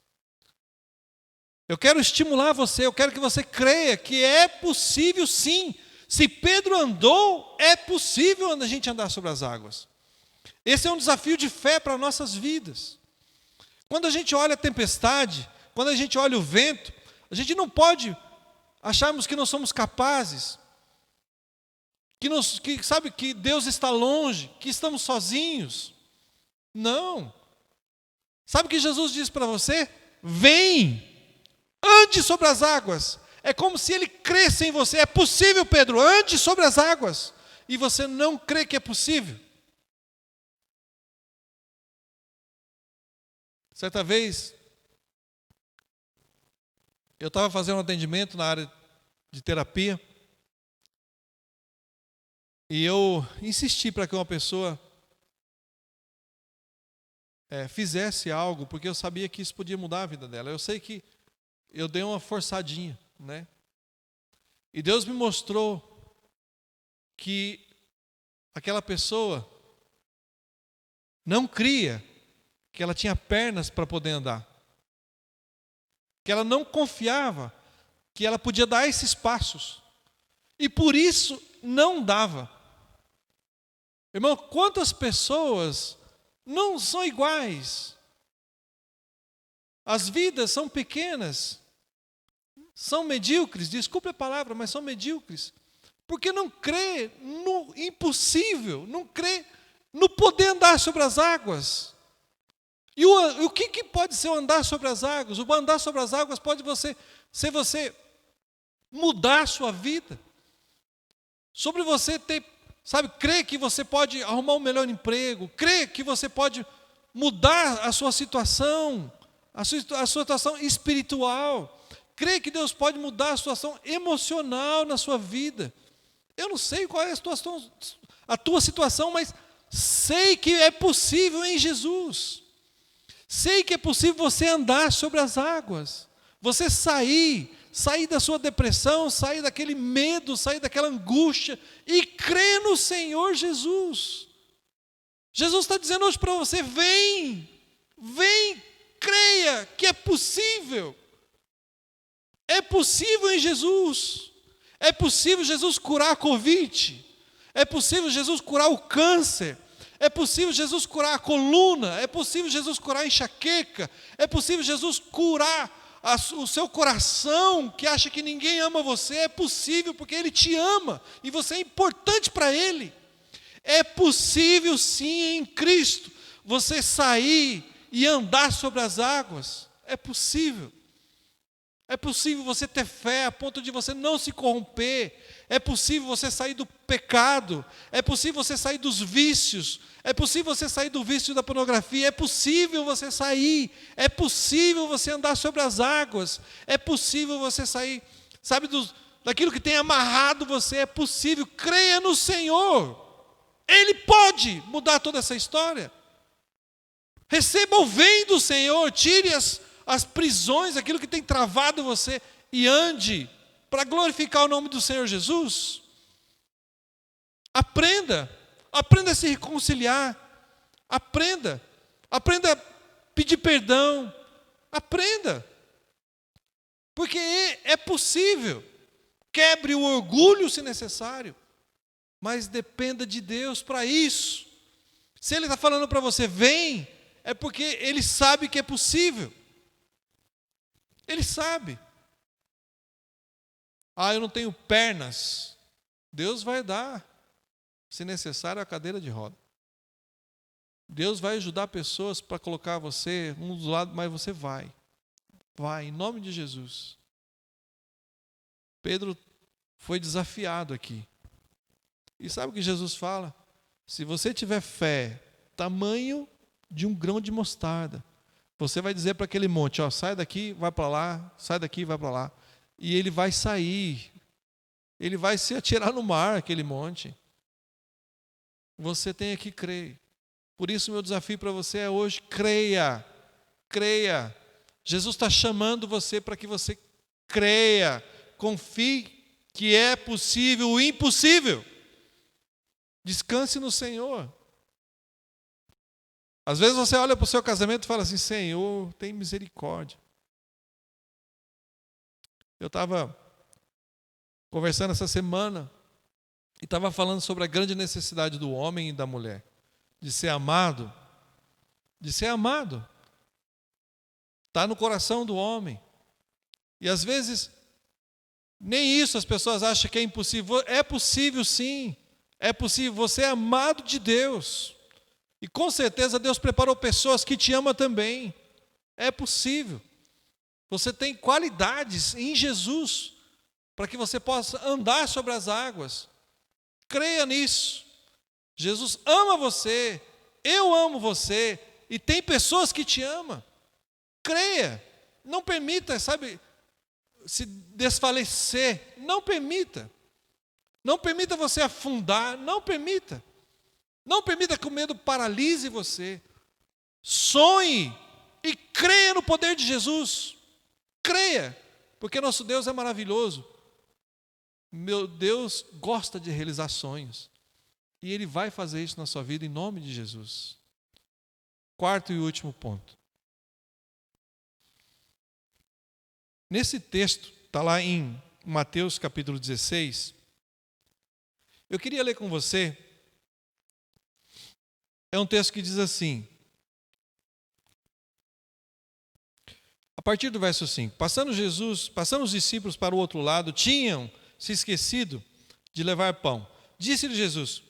Eu quero estimular você, eu quero que você creia que é possível sim. Se Pedro andou, é possível a gente andar sobre as águas. Esse é um desafio de fé para nossas vidas. Quando a gente olha a tempestade, quando a gente olha o vento, a gente não pode acharmos que não somos capazes, que Deus está longe, que estamos sozinhos. Não. Sabe o que Jesus diz para você? Vem, ande sobre as águas. É como se ele cresce em você. É possível, Pedro, ande sobre as águas. E você não crê que é possível. Certa vez, eu estava fazendo um atendimento na área de terapia. E eu insisti para que uma pessoa fizesse algo, porque eu sabia que isso podia mudar a vida dela. Eu sei que eu dei uma forçadinha, né? E Deus me mostrou que aquela pessoa não cria que ela tinha pernas para poder andar. Que ela não confiava que ela podia dar esses passos. E por isso não dava. Irmão, quantas pessoas não são iguais? As vidas são pequenas, são medíocres, desculpe a palavra, mas são medíocres. Porque não crê no impossível, não crê no poder andar sobre as águas. E o que pode ser o andar sobre as águas? O andar sobre as águas pode ser você mudar a sua vida. Sobre você ter, crer que você pode arrumar um melhor emprego, crer que você pode mudar a sua situação, a sua situação espiritual, crer que Deus pode mudar a situação emocional na sua vida. Eu não sei qual é a tua situação, mas sei que é possível em Jesus. Sei que é possível você andar sobre as águas, você sair da sua depressão, sair daquele medo, sair daquela angústia e crer no Senhor Jesus. Jesus está dizendo hoje para você, vem, creia que é possível. É possível em Jesus. É possível Jesus curar a Covid. É possível Jesus curar o câncer. É possível Jesus curar a coluna. É possível Jesus curar a enxaqueca. É possível Jesus curar o seu coração que acha que ninguém ama você. É possível porque Ele te ama e você é importante para Ele. É possível sim em Cristo você sair e andar sobre as águas. É possível. É possível você ter fé a ponto de você não se corromper. É possível você sair do pecado. É possível você sair dos vícios. É possível você sair do vício da pornografia. É possível você sair. É possível você andar sobre as águas. É possível você sair, daquilo que tem amarrado você. É possível. Creia no Senhor. Ele pode mudar toda essa história. Receba o vem do Senhor. Tire as prisões, aquilo que tem travado você, e ande para glorificar o nome do Senhor Jesus. Aprenda a se reconciliar, aprenda a pedir perdão, aprenda, porque é possível. Quebre o orgulho se necessário, mas dependa de Deus para isso. Se Ele está falando para você, vem, é porque Ele sabe que é possível. Ele sabe. Eu não tenho pernas. Deus vai dar, se necessário, a cadeira de roda. Deus vai ajudar pessoas para colocar você um do lado, mas você vai. Vai, em nome de Jesus. Pedro foi desafiado aqui. E sabe o que Jesus fala? Se você tiver fé, tamanho de um grão de mostarda, você vai dizer para aquele monte, sai daqui, vai para lá, sai daqui, vai para lá. E ele vai sair. Ele vai se atirar no mar, aquele monte. Você tem que crer. Por isso, meu desafio para você é hoje, creia. Jesus está chamando você para que você creia, confie que é possível o impossível. Descanse no Senhor. Às vezes você olha para o seu casamento e fala assim: Senhor, tem misericórdia. Eu estava conversando essa semana e estava falando sobre a grande necessidade do homem e da mulher, de ser amado, está no coração do homem. E às vezes, nem isso as pessoas acham que é impossível. É possível sim, é possível. Você é amado de Deus. E com certeza Deus preparou pessoas que te amam também. É possível. Você tem qualidades em Jesus para que você possa andar sobre as águas. Creia nisso. Jesus ama você, eu amo você, e tem pessoas que te amam. Creia. Não permita, se desfalecer. Não permita. Não permita você afundar. Não permita. Não permita que o medo paralise você. Sonhe e creia no poder de Jesus. Creia, porque nosso Deus é maravilhoso. Meu Deus gosta de realizar sonhos. E Ele vai fazer isso na sua vida em nome de Jesus. Quarto e último ponto. Nesse texto, está lá em Mateus capítulo 16. Eu queria ler com você. É um texto que diz assim, a partir do verso 5, passando os discípulos para o outro lado, tinham se esquecido de levar pão. Disse-lhe Jesus: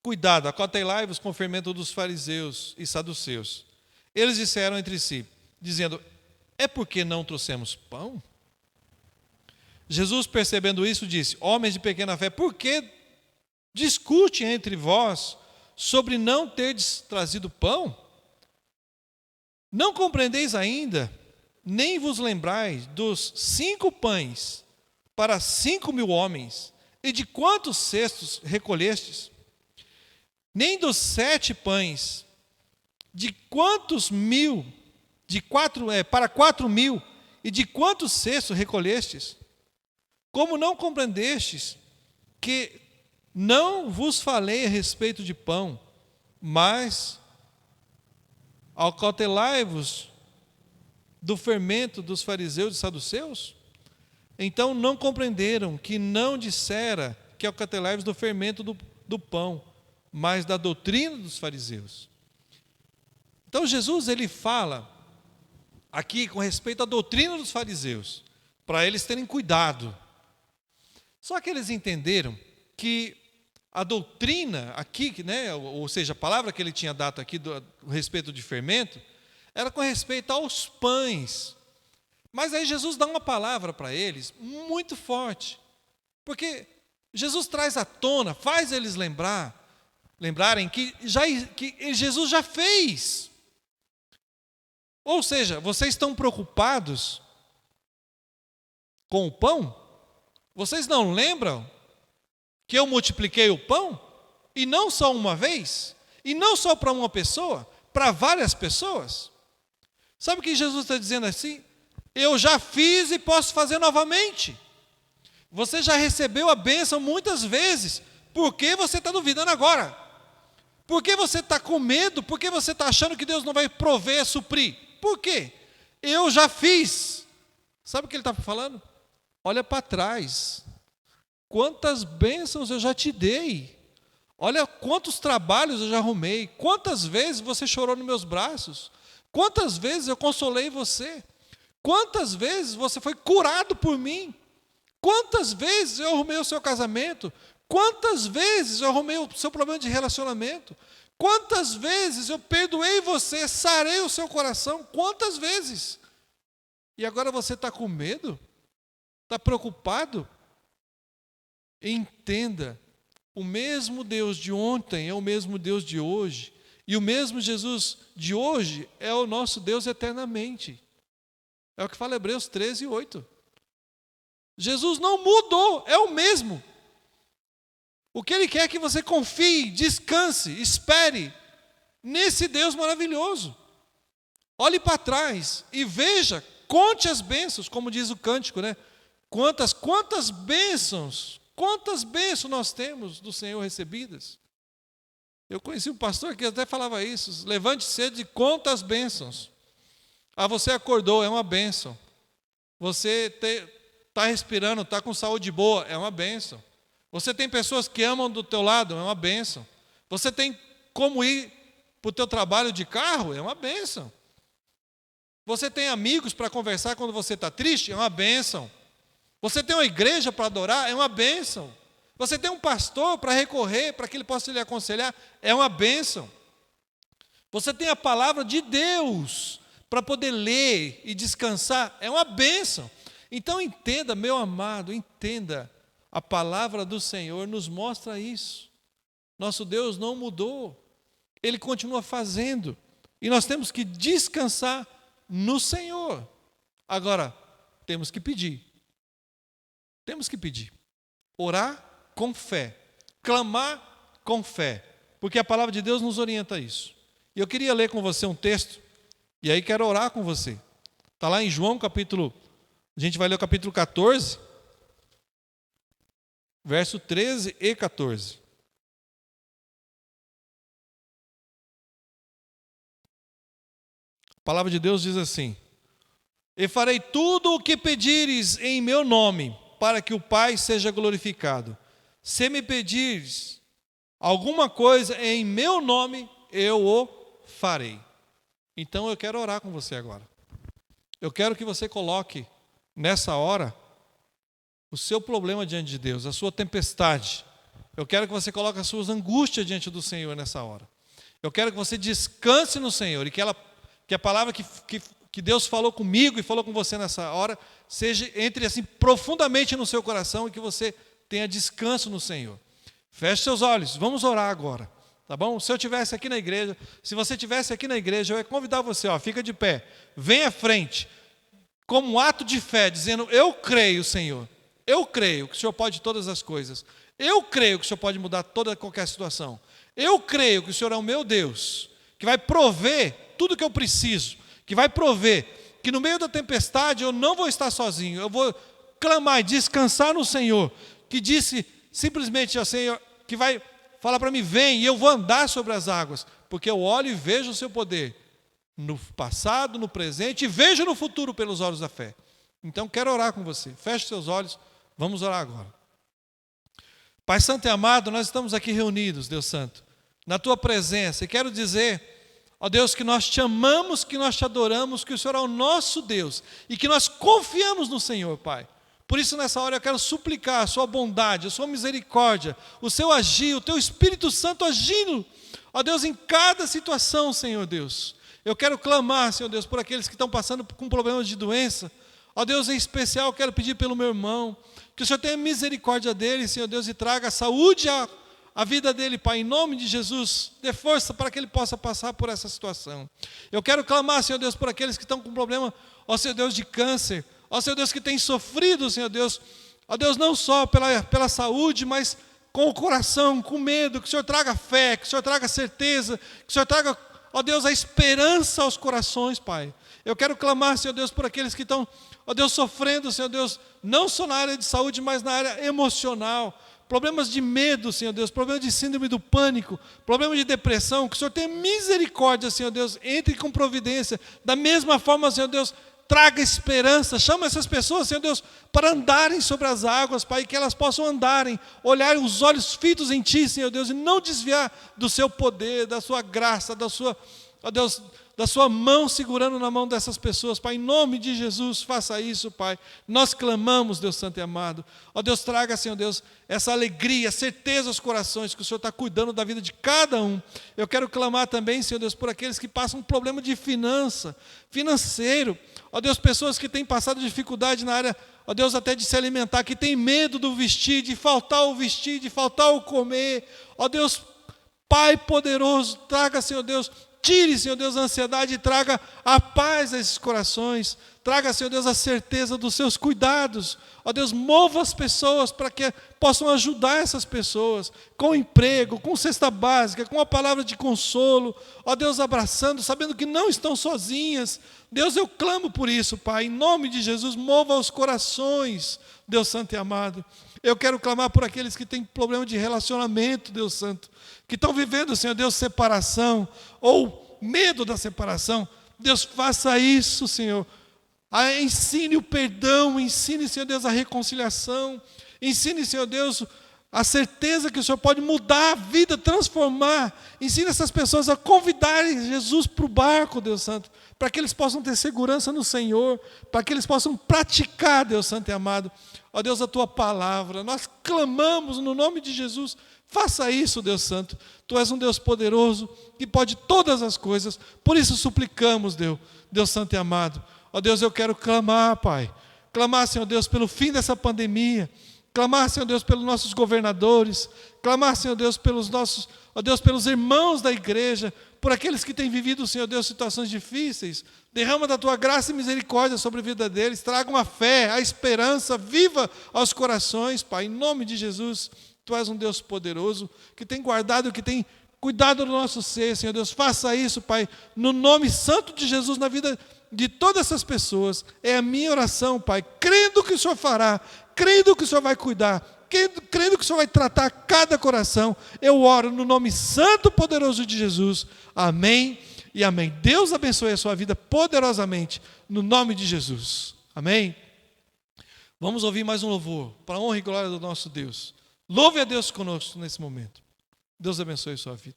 cuidado, acautelai-vos com o fermento dos fariseus e saduceus. Eles disseram entre si, dizendo: é porque não trouxemos pão? Jesus, percebendo isso, disse: homens de pequena fé, por que discute entre vós sobre não terdes trazido pão? Não compreendeis ainda, nem vos lembrais dos 5 pães para 5.000 homens, e de quantos cestos recolhestes? Nem dos 7 pães, de quantos mil, para 4.000, e de quantos cestos recolhestes? Como não compreendestes que não vos falei a respeito de pão, mas acautelai-vos do fermento dos fariseus e saduceus? Então não compreenderam que não dissera que acautelai-vos do fermento do pão, mas da doutrina dos fariseus. Então Jesus, ele fala aqui com respeito à doutrina dos fariseus, para eles terem cuidado. Só que eles entenderam que a doutrina aqui, ou seja, a palavra que ele tinha dado aqui a respeito de fermento, era com respeito aos pães. Mas aí Jesus dá uma palavra para eles muito forte, porque Jesus traz à tona, faz eles lembrarem que Jesus já fez. Ou seja, vocês estão preocupados com o pão? Vocês não lembram que eu multipliquei o pão? E não só uma vez? E não só para uma pessoa? Para várias pessoas? Sabe o que Jesus está dizendo assim? Eu já fiz e posso fazer novamente. Você já recebeu a bênção muitas vezes. Por que você está duvidando agora? Por que você está com medo? Por que você está achando que Deus não vai prover, suprir? Por quê? Eu já fiz. Sabe o que ele está falando? Olha para trás. Quantas bênçãos eu já te dei. Olha quantos trabalhos eu já arrumei. Quantas vezes você chorou nos meus braços. Quantas vezes eu consolei você. Quantas vezes você foi curado por mim. Quantas vezes eu arrumei o seu casamento. Quantas vezes eu arrumei o seu problema de relacionamento. Quantas vezes eu perdoei você, sarei o seu coração. Quantas vezes. E agora você está com medo? Está preocupado? Entenda, o mesmo Deus de ontem é o mesmo Deus de hoje, e o mesmo Jesus de hoje é o nosso Deus eternamente. É o que fala Hebreus 13, 8. Jesus não mudou, é o mesmo. O que Ele quer é que você confie, descanse, espere nesse Deus maravilhoso. Olhe para trás e veja, conte as bênçãos, como diz o cântico, né? Quantas bênçãos nós temos do Senhor recebidas. Eu conheci um pastor que até falava isso: levante cedo e conta as bênçãos. Você acordou, é uma bênção. Você está respirando, está com saúde boa, é uma bênção. Você tem pessoas que amam do teu lado, é uma bênção. Você tem como ir para o teu trabalho de carro, é uma bênção. Você tem amigos para conversar quando você está triste, é uma bênção. Você tem uma igreja para adorar, é uma bênção. Você tem um pastor para recorrer, para que ele possa lhe aconselhar, é uma bênção. Você tem a palavra de Deus para poder ler e descansar, é uma bênção. Então entenda, meu amado, entenda, a palavra do Senhor nos mostra isso. Nosso Deus não mudou, Ele continua fazendo, e nós temos que descansar no Senhor. Agora, temos que pedir, orar com fé, clamar com fé, porque a palavra de Deus nos orienta a isso. E eu queria ler com você um texto, e aí quero orar com você. Está lá em João a gente vai ler o capítulo 14, verso 13 e 14. A palavra de Deus diz assim: e farei tudo o que pedires em meu nome, para que o Pai seja glorificado. Se me pedires alguma coisa em meu nome, eu o farei. Então eu quero orar com você agora. Eu quero que você coloque nessa hora o seu problema diante de Deus, a sua tempestade. Eu quero que você coloque as suas angústias diante do Senhor nessa hora. Eu quero que você descanse no Senhor e que a palavra que Deus falou comigo e falou com você nessa hora entre assim profundamente no seu coração e que você tenha descanso no Senhor. Feche seus olhos, vamos orar agora, tá bom? Se eu estivesse aqui na igreja, se você estivesse aqui na igreja, eu ia convidar você, fica de pé, vem à frente, como um ato de fé, dizendo: eu creio, Senhor, eu creio que o Senhor pode todas as coisas, eu creio que o Senhor pode mudar qualquer situação, eu creio que o Senhor é o meu Deus, que vai prover tudo que eu preciso, que vai prover, que no meio da tempestade eu não vou estar sozinho, eu vou clamar e descansar no Senhor, que disse simplesmente ao Senhor, que vai falar para mim: vem, e eu vou andar sobre as águas, porque eu olho e vejo o seu poder, no passado, no presente, e vejo no futuro pelos olhos da fé. Então quero orar com você, feche seus olhos, vamos orar agora. Pai Santo e amado, nós estamos aqui reunidos, Deus Santo, na Tua presença, e quero dizer, ó Deus, que nós te amamos, que nós te adoramos, que o Senhor é o nosso Deus, e que nós confiamos no Senhor, Pai. Por isso, nessa hora, eu quero suplicar a sua bondade, a sua misericórdia, o seu agir, o teu Espírito Santo agindo, ó Deus, em cada situação, Senhor Deus. Eu quero clamar, Senhor Deus, por aqueles que estão passando com problemas de doença. Ó Deus, em especial, eu quero pedir pelo meu irmão, que o Senhor tenha misericórdia dele, Senhor Deus, e traga saúde à vida dele, Pai, em nome de Jesus. Dê força para que ele possa passar por essa situação. Eu quero clamar, Senhor Deus, por aqueles que estão com problema, ó Senhor Deus, de câncer. Ó Senhor Deus, que tem sofrido, Senhor Deus, ó Deus, não só pela saúde, mas com o coração, com medo, que o Senhor traga fé, que o Senhor traga certeza, que o Senhor traga, ó Deus, a esperança aos corações, Pai. Eu quero clamar, Senhor Deus, por aqueles que estão, ó Deus, sofrendo, Senhor Deus, não só na área de saúde, mas na área emocional, problemas de medo, Senhor Deus, problemas de síndrome do pânico, problemas de depressão, que o Senhor tenha misericórdia, Senhor Deus, entre com providência, da mesma forma, Senhor Deus, traga esperança, chama essas pessoas, Senhor Deus, para andarem sobre as águas, Pai, que elas possam andarem, olharem os olhos fitos em Ti, Senhor Deus, e não desviar do Seu poder, da Sua graça, da Sua, ó Deus, da Sua mão segurando na mão dessas pessoas, Pai, em nome de Jesus, faça isso, Pai. Nós clamamos, Deus Santo e amado. Ó Deus, traga, Senhor Deus, essa alegria, certeza aos corações, que o Senhor está cuidando da vida de cada um. Eu quero clamar também, Senhor Deus, por aqueles que passam um problema de financeiro. Ó Deus, pessoas que têm passado dificuldade na área, ó Deus, até de se alimentar, que têm medo do vestir, de faltar o vestir, de faltar o comer. Ó Deus, Pai poderoso, traga, Senhor Deus, tire, Senhor Deus, a ansiedade e traga a paz a esses corações. Traga, Senhor Deus, a certeza dos seus cuidados. Ó Deus, mova as pessoas para que possam ajudar essas pessoas com emprego, com cesta básica, com a palavra de consolo. Ó Deus, abraçando, sabendo que não estão sozinhas. Deus, eu clamo por isso, Pai. Em nome de Jesus, mova os corações, Deus Santo e amado. Eu quero clamar por aqueles que têm problema de relacionamento, Deus Santo, que estão vivendo, Senhor Deus, separação ou medo da separação. Deus, faça isso, Senhor. Ensine o perdão, ensine, Senhor Deus, a reconciliação. Ensine, Senhor Deus, a certeza que o Senhor pode mudar a vida, transformar. Ensine essas pessoas a convidarem Jesus para o barco, Deus Santo, para que eles possam ter segurança no Senhor, para que eles possam praticar, Deus Santo e amado, ó Deus, a Tua palavra. Nós clamamos no nome de Jesus. Faça isso, Deus Santo. Tu és um Deus poderoso que pode todas as coisas. Por isso suplicamos, Deus Santo e amado. Ó Deus, eu quero clamar, Pai. Clamar, Senhor Deus, pelo fim dessa pandemia. Clamar, Senhor Deus, pelos nossos governadores. Clamar, Senhor Deus, pelos nossos, ó Deus, pelos irmãos da igreja, por aqueles que têm vivido, Senhor Deus, situações difíceis. Derrama da Tua graça e misericórdia sobre a vida deles. Tragam a fé, a esperança viva aos corações, Pai. Em nome de Jesus, Tu és um Deus poderoso, que tem guardado, que tem cuidado do nosso ser, Senhor Deus. Faça isso, Pai, no nome santo de Jesus, na vida de todas essas pessoas. É a minha oração, Pai, crendo que o Senhor fará, crendo que o Senhor vai cuidar, crendo que o Senhor vai tratar cada coração. Eu oro no nome santo e poderoso de Jesus. Amém e amém. Deus abençoe a sua vida poderosamente, no nome de Jesus. Amém? Vamos ouvir mais um louvor, para a honra e glória do nosso Deus. Louve a Deus conosco nesse momento. Deus abençoe a sua vida.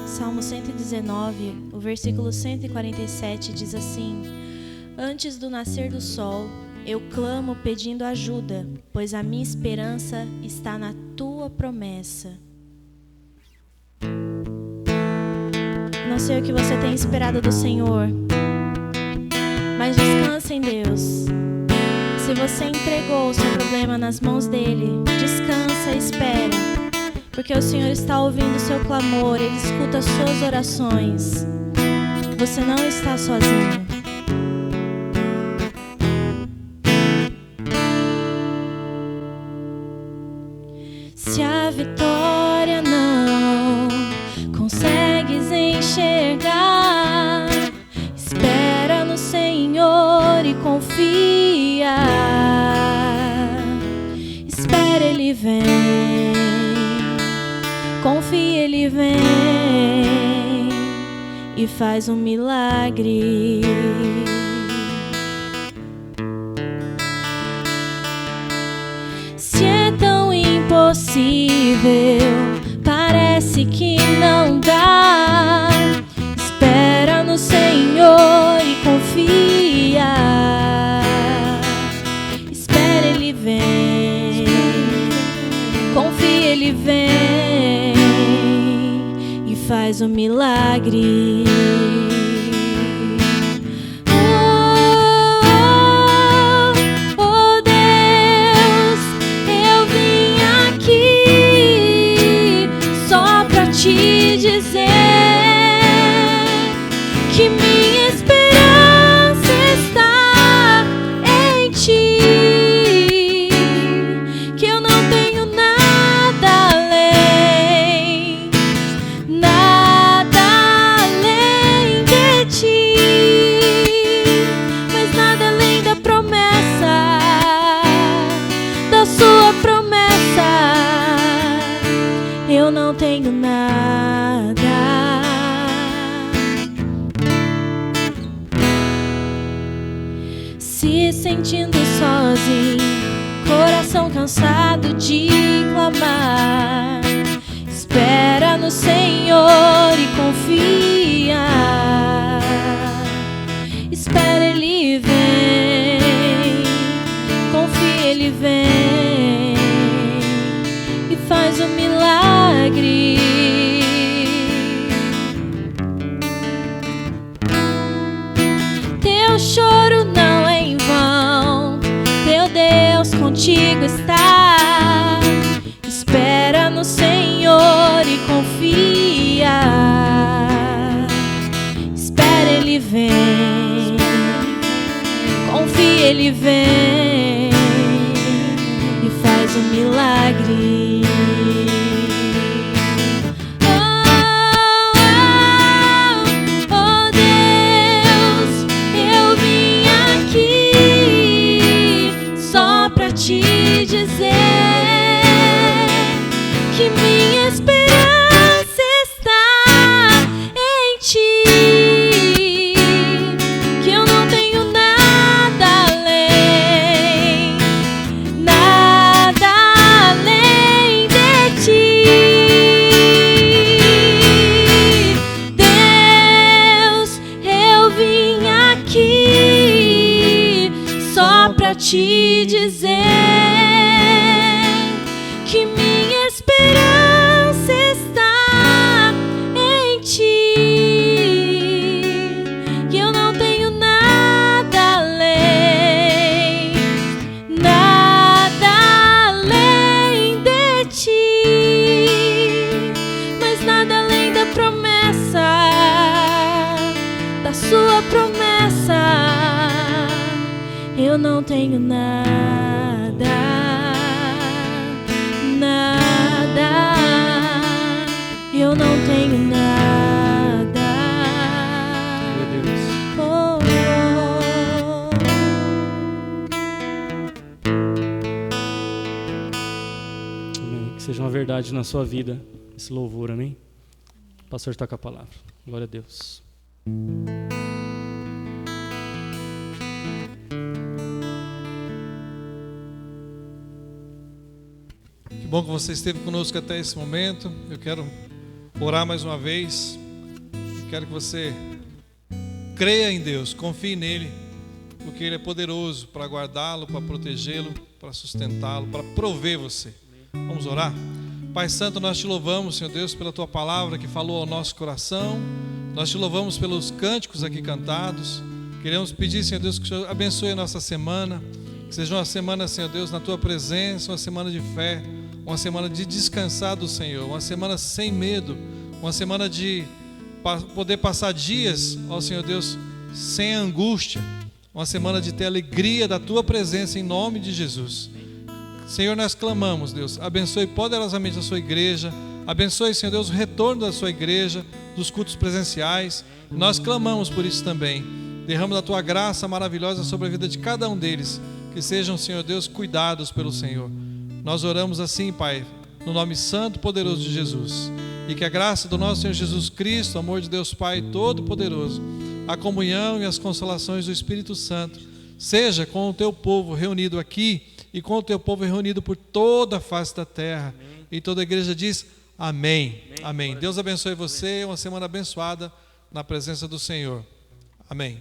Salmo 119, o versículo 147 diz assim: Antes do nascer do sol, eu clamo pedindo ajuda, pois a minha esperança está na Tua promessa. Não sei o que você tem esperado do Senhor, mas descansa em Deus. Se você entregou o seu problema nas mãos dele, descansa e espera, porque o Senhor está ouvindo o seu clamor, Ele escuta as suas orações. Você não está sozinho. Se a vitória não consegues enxergar, espera no Senhor e confia. Espera, Ele vem. Confia, Ele vem e faz um milagre. Se é tão impossível, parece que não dá, espera no Senhor e confia. Espera, Ele vem. Confia, Ele vem e faz um milagre. Oh Deus, eu vim aqui só pra Te dizer que minha esperança está em Ti, que eu não tenho nada além de Ti, mas nada além da promessa, da Sua promessa. Eu não tenho nada. Se sentindo sozinho, coração cansado de clamar, espera no Senhor e confia. Espera, Ele vem. Confia, Ele vem e faz um milagre. Teu choro não é em vão, teu Deus contigo está. Espera no Senhor e confia. Ele vem e faz um milagre. Oh Deus, eu vim aqui só pra te dizer que minha esperança está em ti, que eu não tenho nada além de ti. Deus, eu vim aqui só pra te dizer que minha esperança está em ti, que eu não tenho nada além de ti, mas nada além da promessa, da sua promessa. Eu não tenho nada, eu não tenho nada. Meu Deus. Oh, Amém. Que seja uma verdade na sua vida esse louvor, amém? O pastor está com a palavra. Glória a Deus. Que bom que você esteve conosco até esse momento. Eu quero orar mais uma vez. Eu quero que você creia em Deus, confie nele, porque Ele é poderoso para guardá-lo, para protegê-lo, para sustentá-lo, para prover você. Vamos orar? Pai Santo, nós te louvamos, Senhor Deus, pela Tua palavra que falou ao nosso coração. Nós te louvamos pelos cânticos aqui cantados. Queremos pedir, Senhor Deus, que o Senhor abençoe a nossa semana. Que seja uma semana, Senhor Deus, na Tua presença, uma semana de fé, uma semana de descansar do Senhor, uma semana sem medo, uma semana de poder passar dias, ó Senhor Deus, sem angústia, uma semana de ter alegria da Tua presença em nome de Jesus. Senhor, nós clamamos, Deus, abençoe poderosamente a sua igreja, abençoe, Senhor Deus, o retorno da sua igreja, dos cultos presenciais. Nós clamamos por isso também. Derrama da Tua graça maravilhosa sobre a vida de cada um deles, que sejam, Senhor Deus, cuidados pelo Senhor. Nós oramos assim, Pai, no nome santo e poderoso de Jesus. E que a graça do nosso Senhor Jesus Cristo, o amor de Deus Pai Todo-Poderoso, a comunhão e as consolações do Espírito Santo, seja com o Teu povo reunido aqui e com o Teu povo reunido por toda a face da terra. Amém. E toda a igreja diz amém. Amém. Amém. Deus abençoe você, uma semana abençoada na presença do Senhor. Amém.